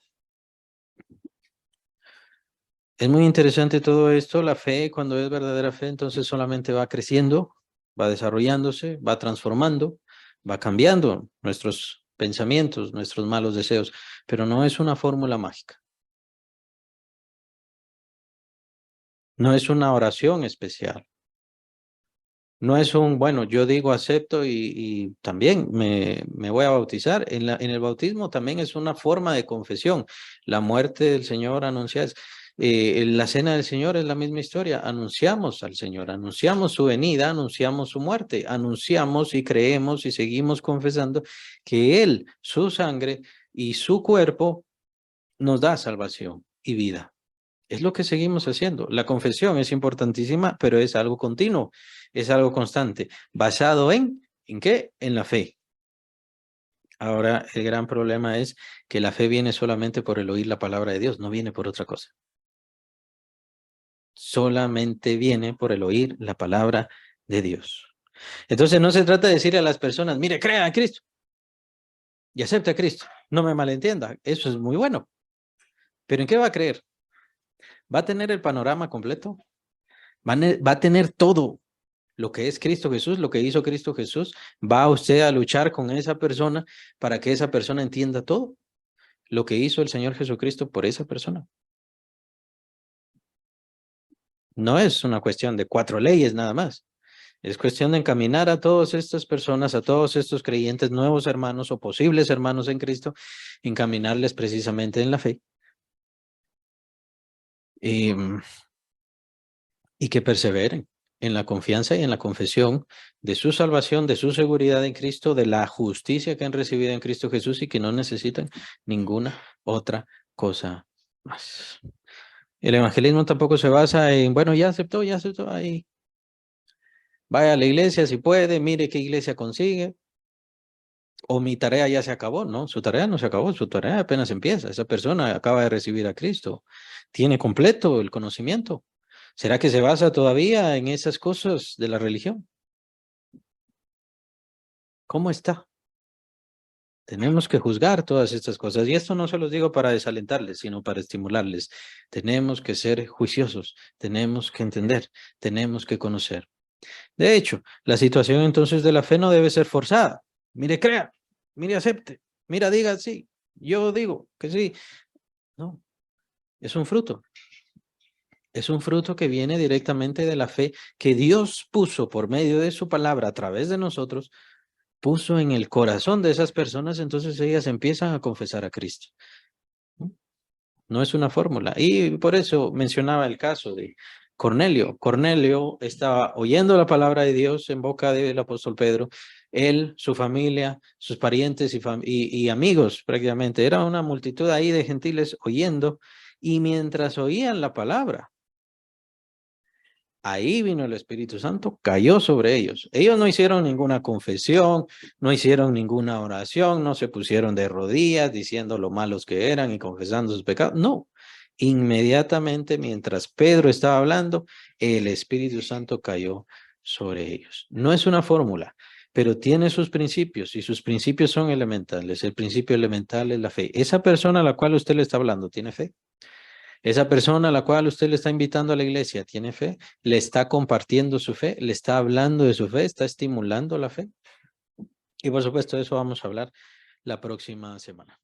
Es muy interesante todo esto. La fe, cuando es verdadera fe, entonces solamente va creciendo, va desarrollándose, va transformando, va cambiando nuestros pensamientos, nuestros malos deseos, pero no es una fórmula mágica. No es una oración especial. No es bueno, yo digo acepto y también me voy a bautizar. En el bautismo también es una forma de confesión. La muerte del Señor anuncias. La cena del Señor es la misma historia. Anunciamos al Señor, anunciamos su venida, anunciamos su muerte, anunciamos y creemos y seguimos confesando que Él, su sangre y su cuerpo nos da salvación y vida. Es lo que seguimos haciendo. La confesión es importantísima, pero es algo continuo, es algo constante, basado ¿en qué? En la fe. Ahora, el gran problema es que la fe viene solamente por el oír la palabra de Dios, no viene por otra cosa. Solamente viene por el oír la palabra de Dios. Entonces, no se trata de decir a las personas, mire, crea en Cristo y acepte a Cristo. No me malentienda, eso es muy bueno. ¿Pero en qué va a creer? ¿Va a tener el panorama completo? ¿Va a tener todo lo que es Cristo Jesús, lo que hizo Cristo Jesús? ¿Va usted a luchar con esa persona para que esa persona entienda todo lo que hizo el Señor Jesucristo por esa persona? No es una cuestión de 4 leyes nada más. Es cuestión de encaminar a todas estas personas, a todos estos creyentes, nuevos hermanos o posibles hermanos en Cristo, encaminarles precisamente en la fe. Y que perseveren en la confianza y en la confesión de su salvación, de su seguridad en Cristo, de la justicia que han recibido en Cristo Jesús y que no necesitan ninguna otra cosa El evangelismo tampoco se basa en, bueno, ya aceptó, ahí. Vaya a la iglesia si puede, mire qué iglesia consigue. O mi tarea ya se acabó, ¿no? Su tarea no se acabó, su tarea apenas empieza. Esa persona acaba de recibir a Cristo. Tiene completo el conocimiento. ¿Será que se basa todavía en esas cosas de la religión? ¿Cómo está? Tenemos que juzgar todas estas cosas. Y esto no se los digo para desalentarles, sino para estimularles. Tenemos que ser juiciosos, tenemos que entender, tenemos que conocer. De hecho, la situación entonces de la fe no debe ser forzada. Mire, crea, mire, acepte, mira, diga sí, yo digo que sí. No, es un fruto. Es un fruto que viene directamente de la fe que Dios puso por medio de su palabra a través de nosotros, puso en el corazón de esas personas, entonces ellas empiezan a confesar a Cristo. ¿No? No es una fórmula. Y por eso mencionaba el caso de Cornelio. Cornelio estaba oyendo la palabra de Dios en boca del apóstol Pedro. Él, su familia, sus parientes y amigos prácticamente. Era una multitud ahí de gentiles oyendo. Y mientras oían la palabra, ahí vino el Espíritu Santo, cayó sobre ellos. Ellos no hicieron ninguna confesión, no hicieron ninguna oración, no se pusieron de rodillas diciendo lo malos que eran y confesando sus pecados. No, inmediatamente mientras Pedro estaba hablando, el Espíritu Santo cayó sobre ellos. No es una fórmula, pero tiene sus principios y sus principios son elementales. El principio elemental es la fe. Esa persona a la cual usted le está hablando, ¿tiene fe? Esa persona a la cual usted le está invitando a la iglesia, ¿tiene fe? ¿Le está compartiendo su fe? ¿Le está hablando de su fe? ¿Está estimulando la fe? Y por supuesto, de eso vamos a hablar la próxima semana.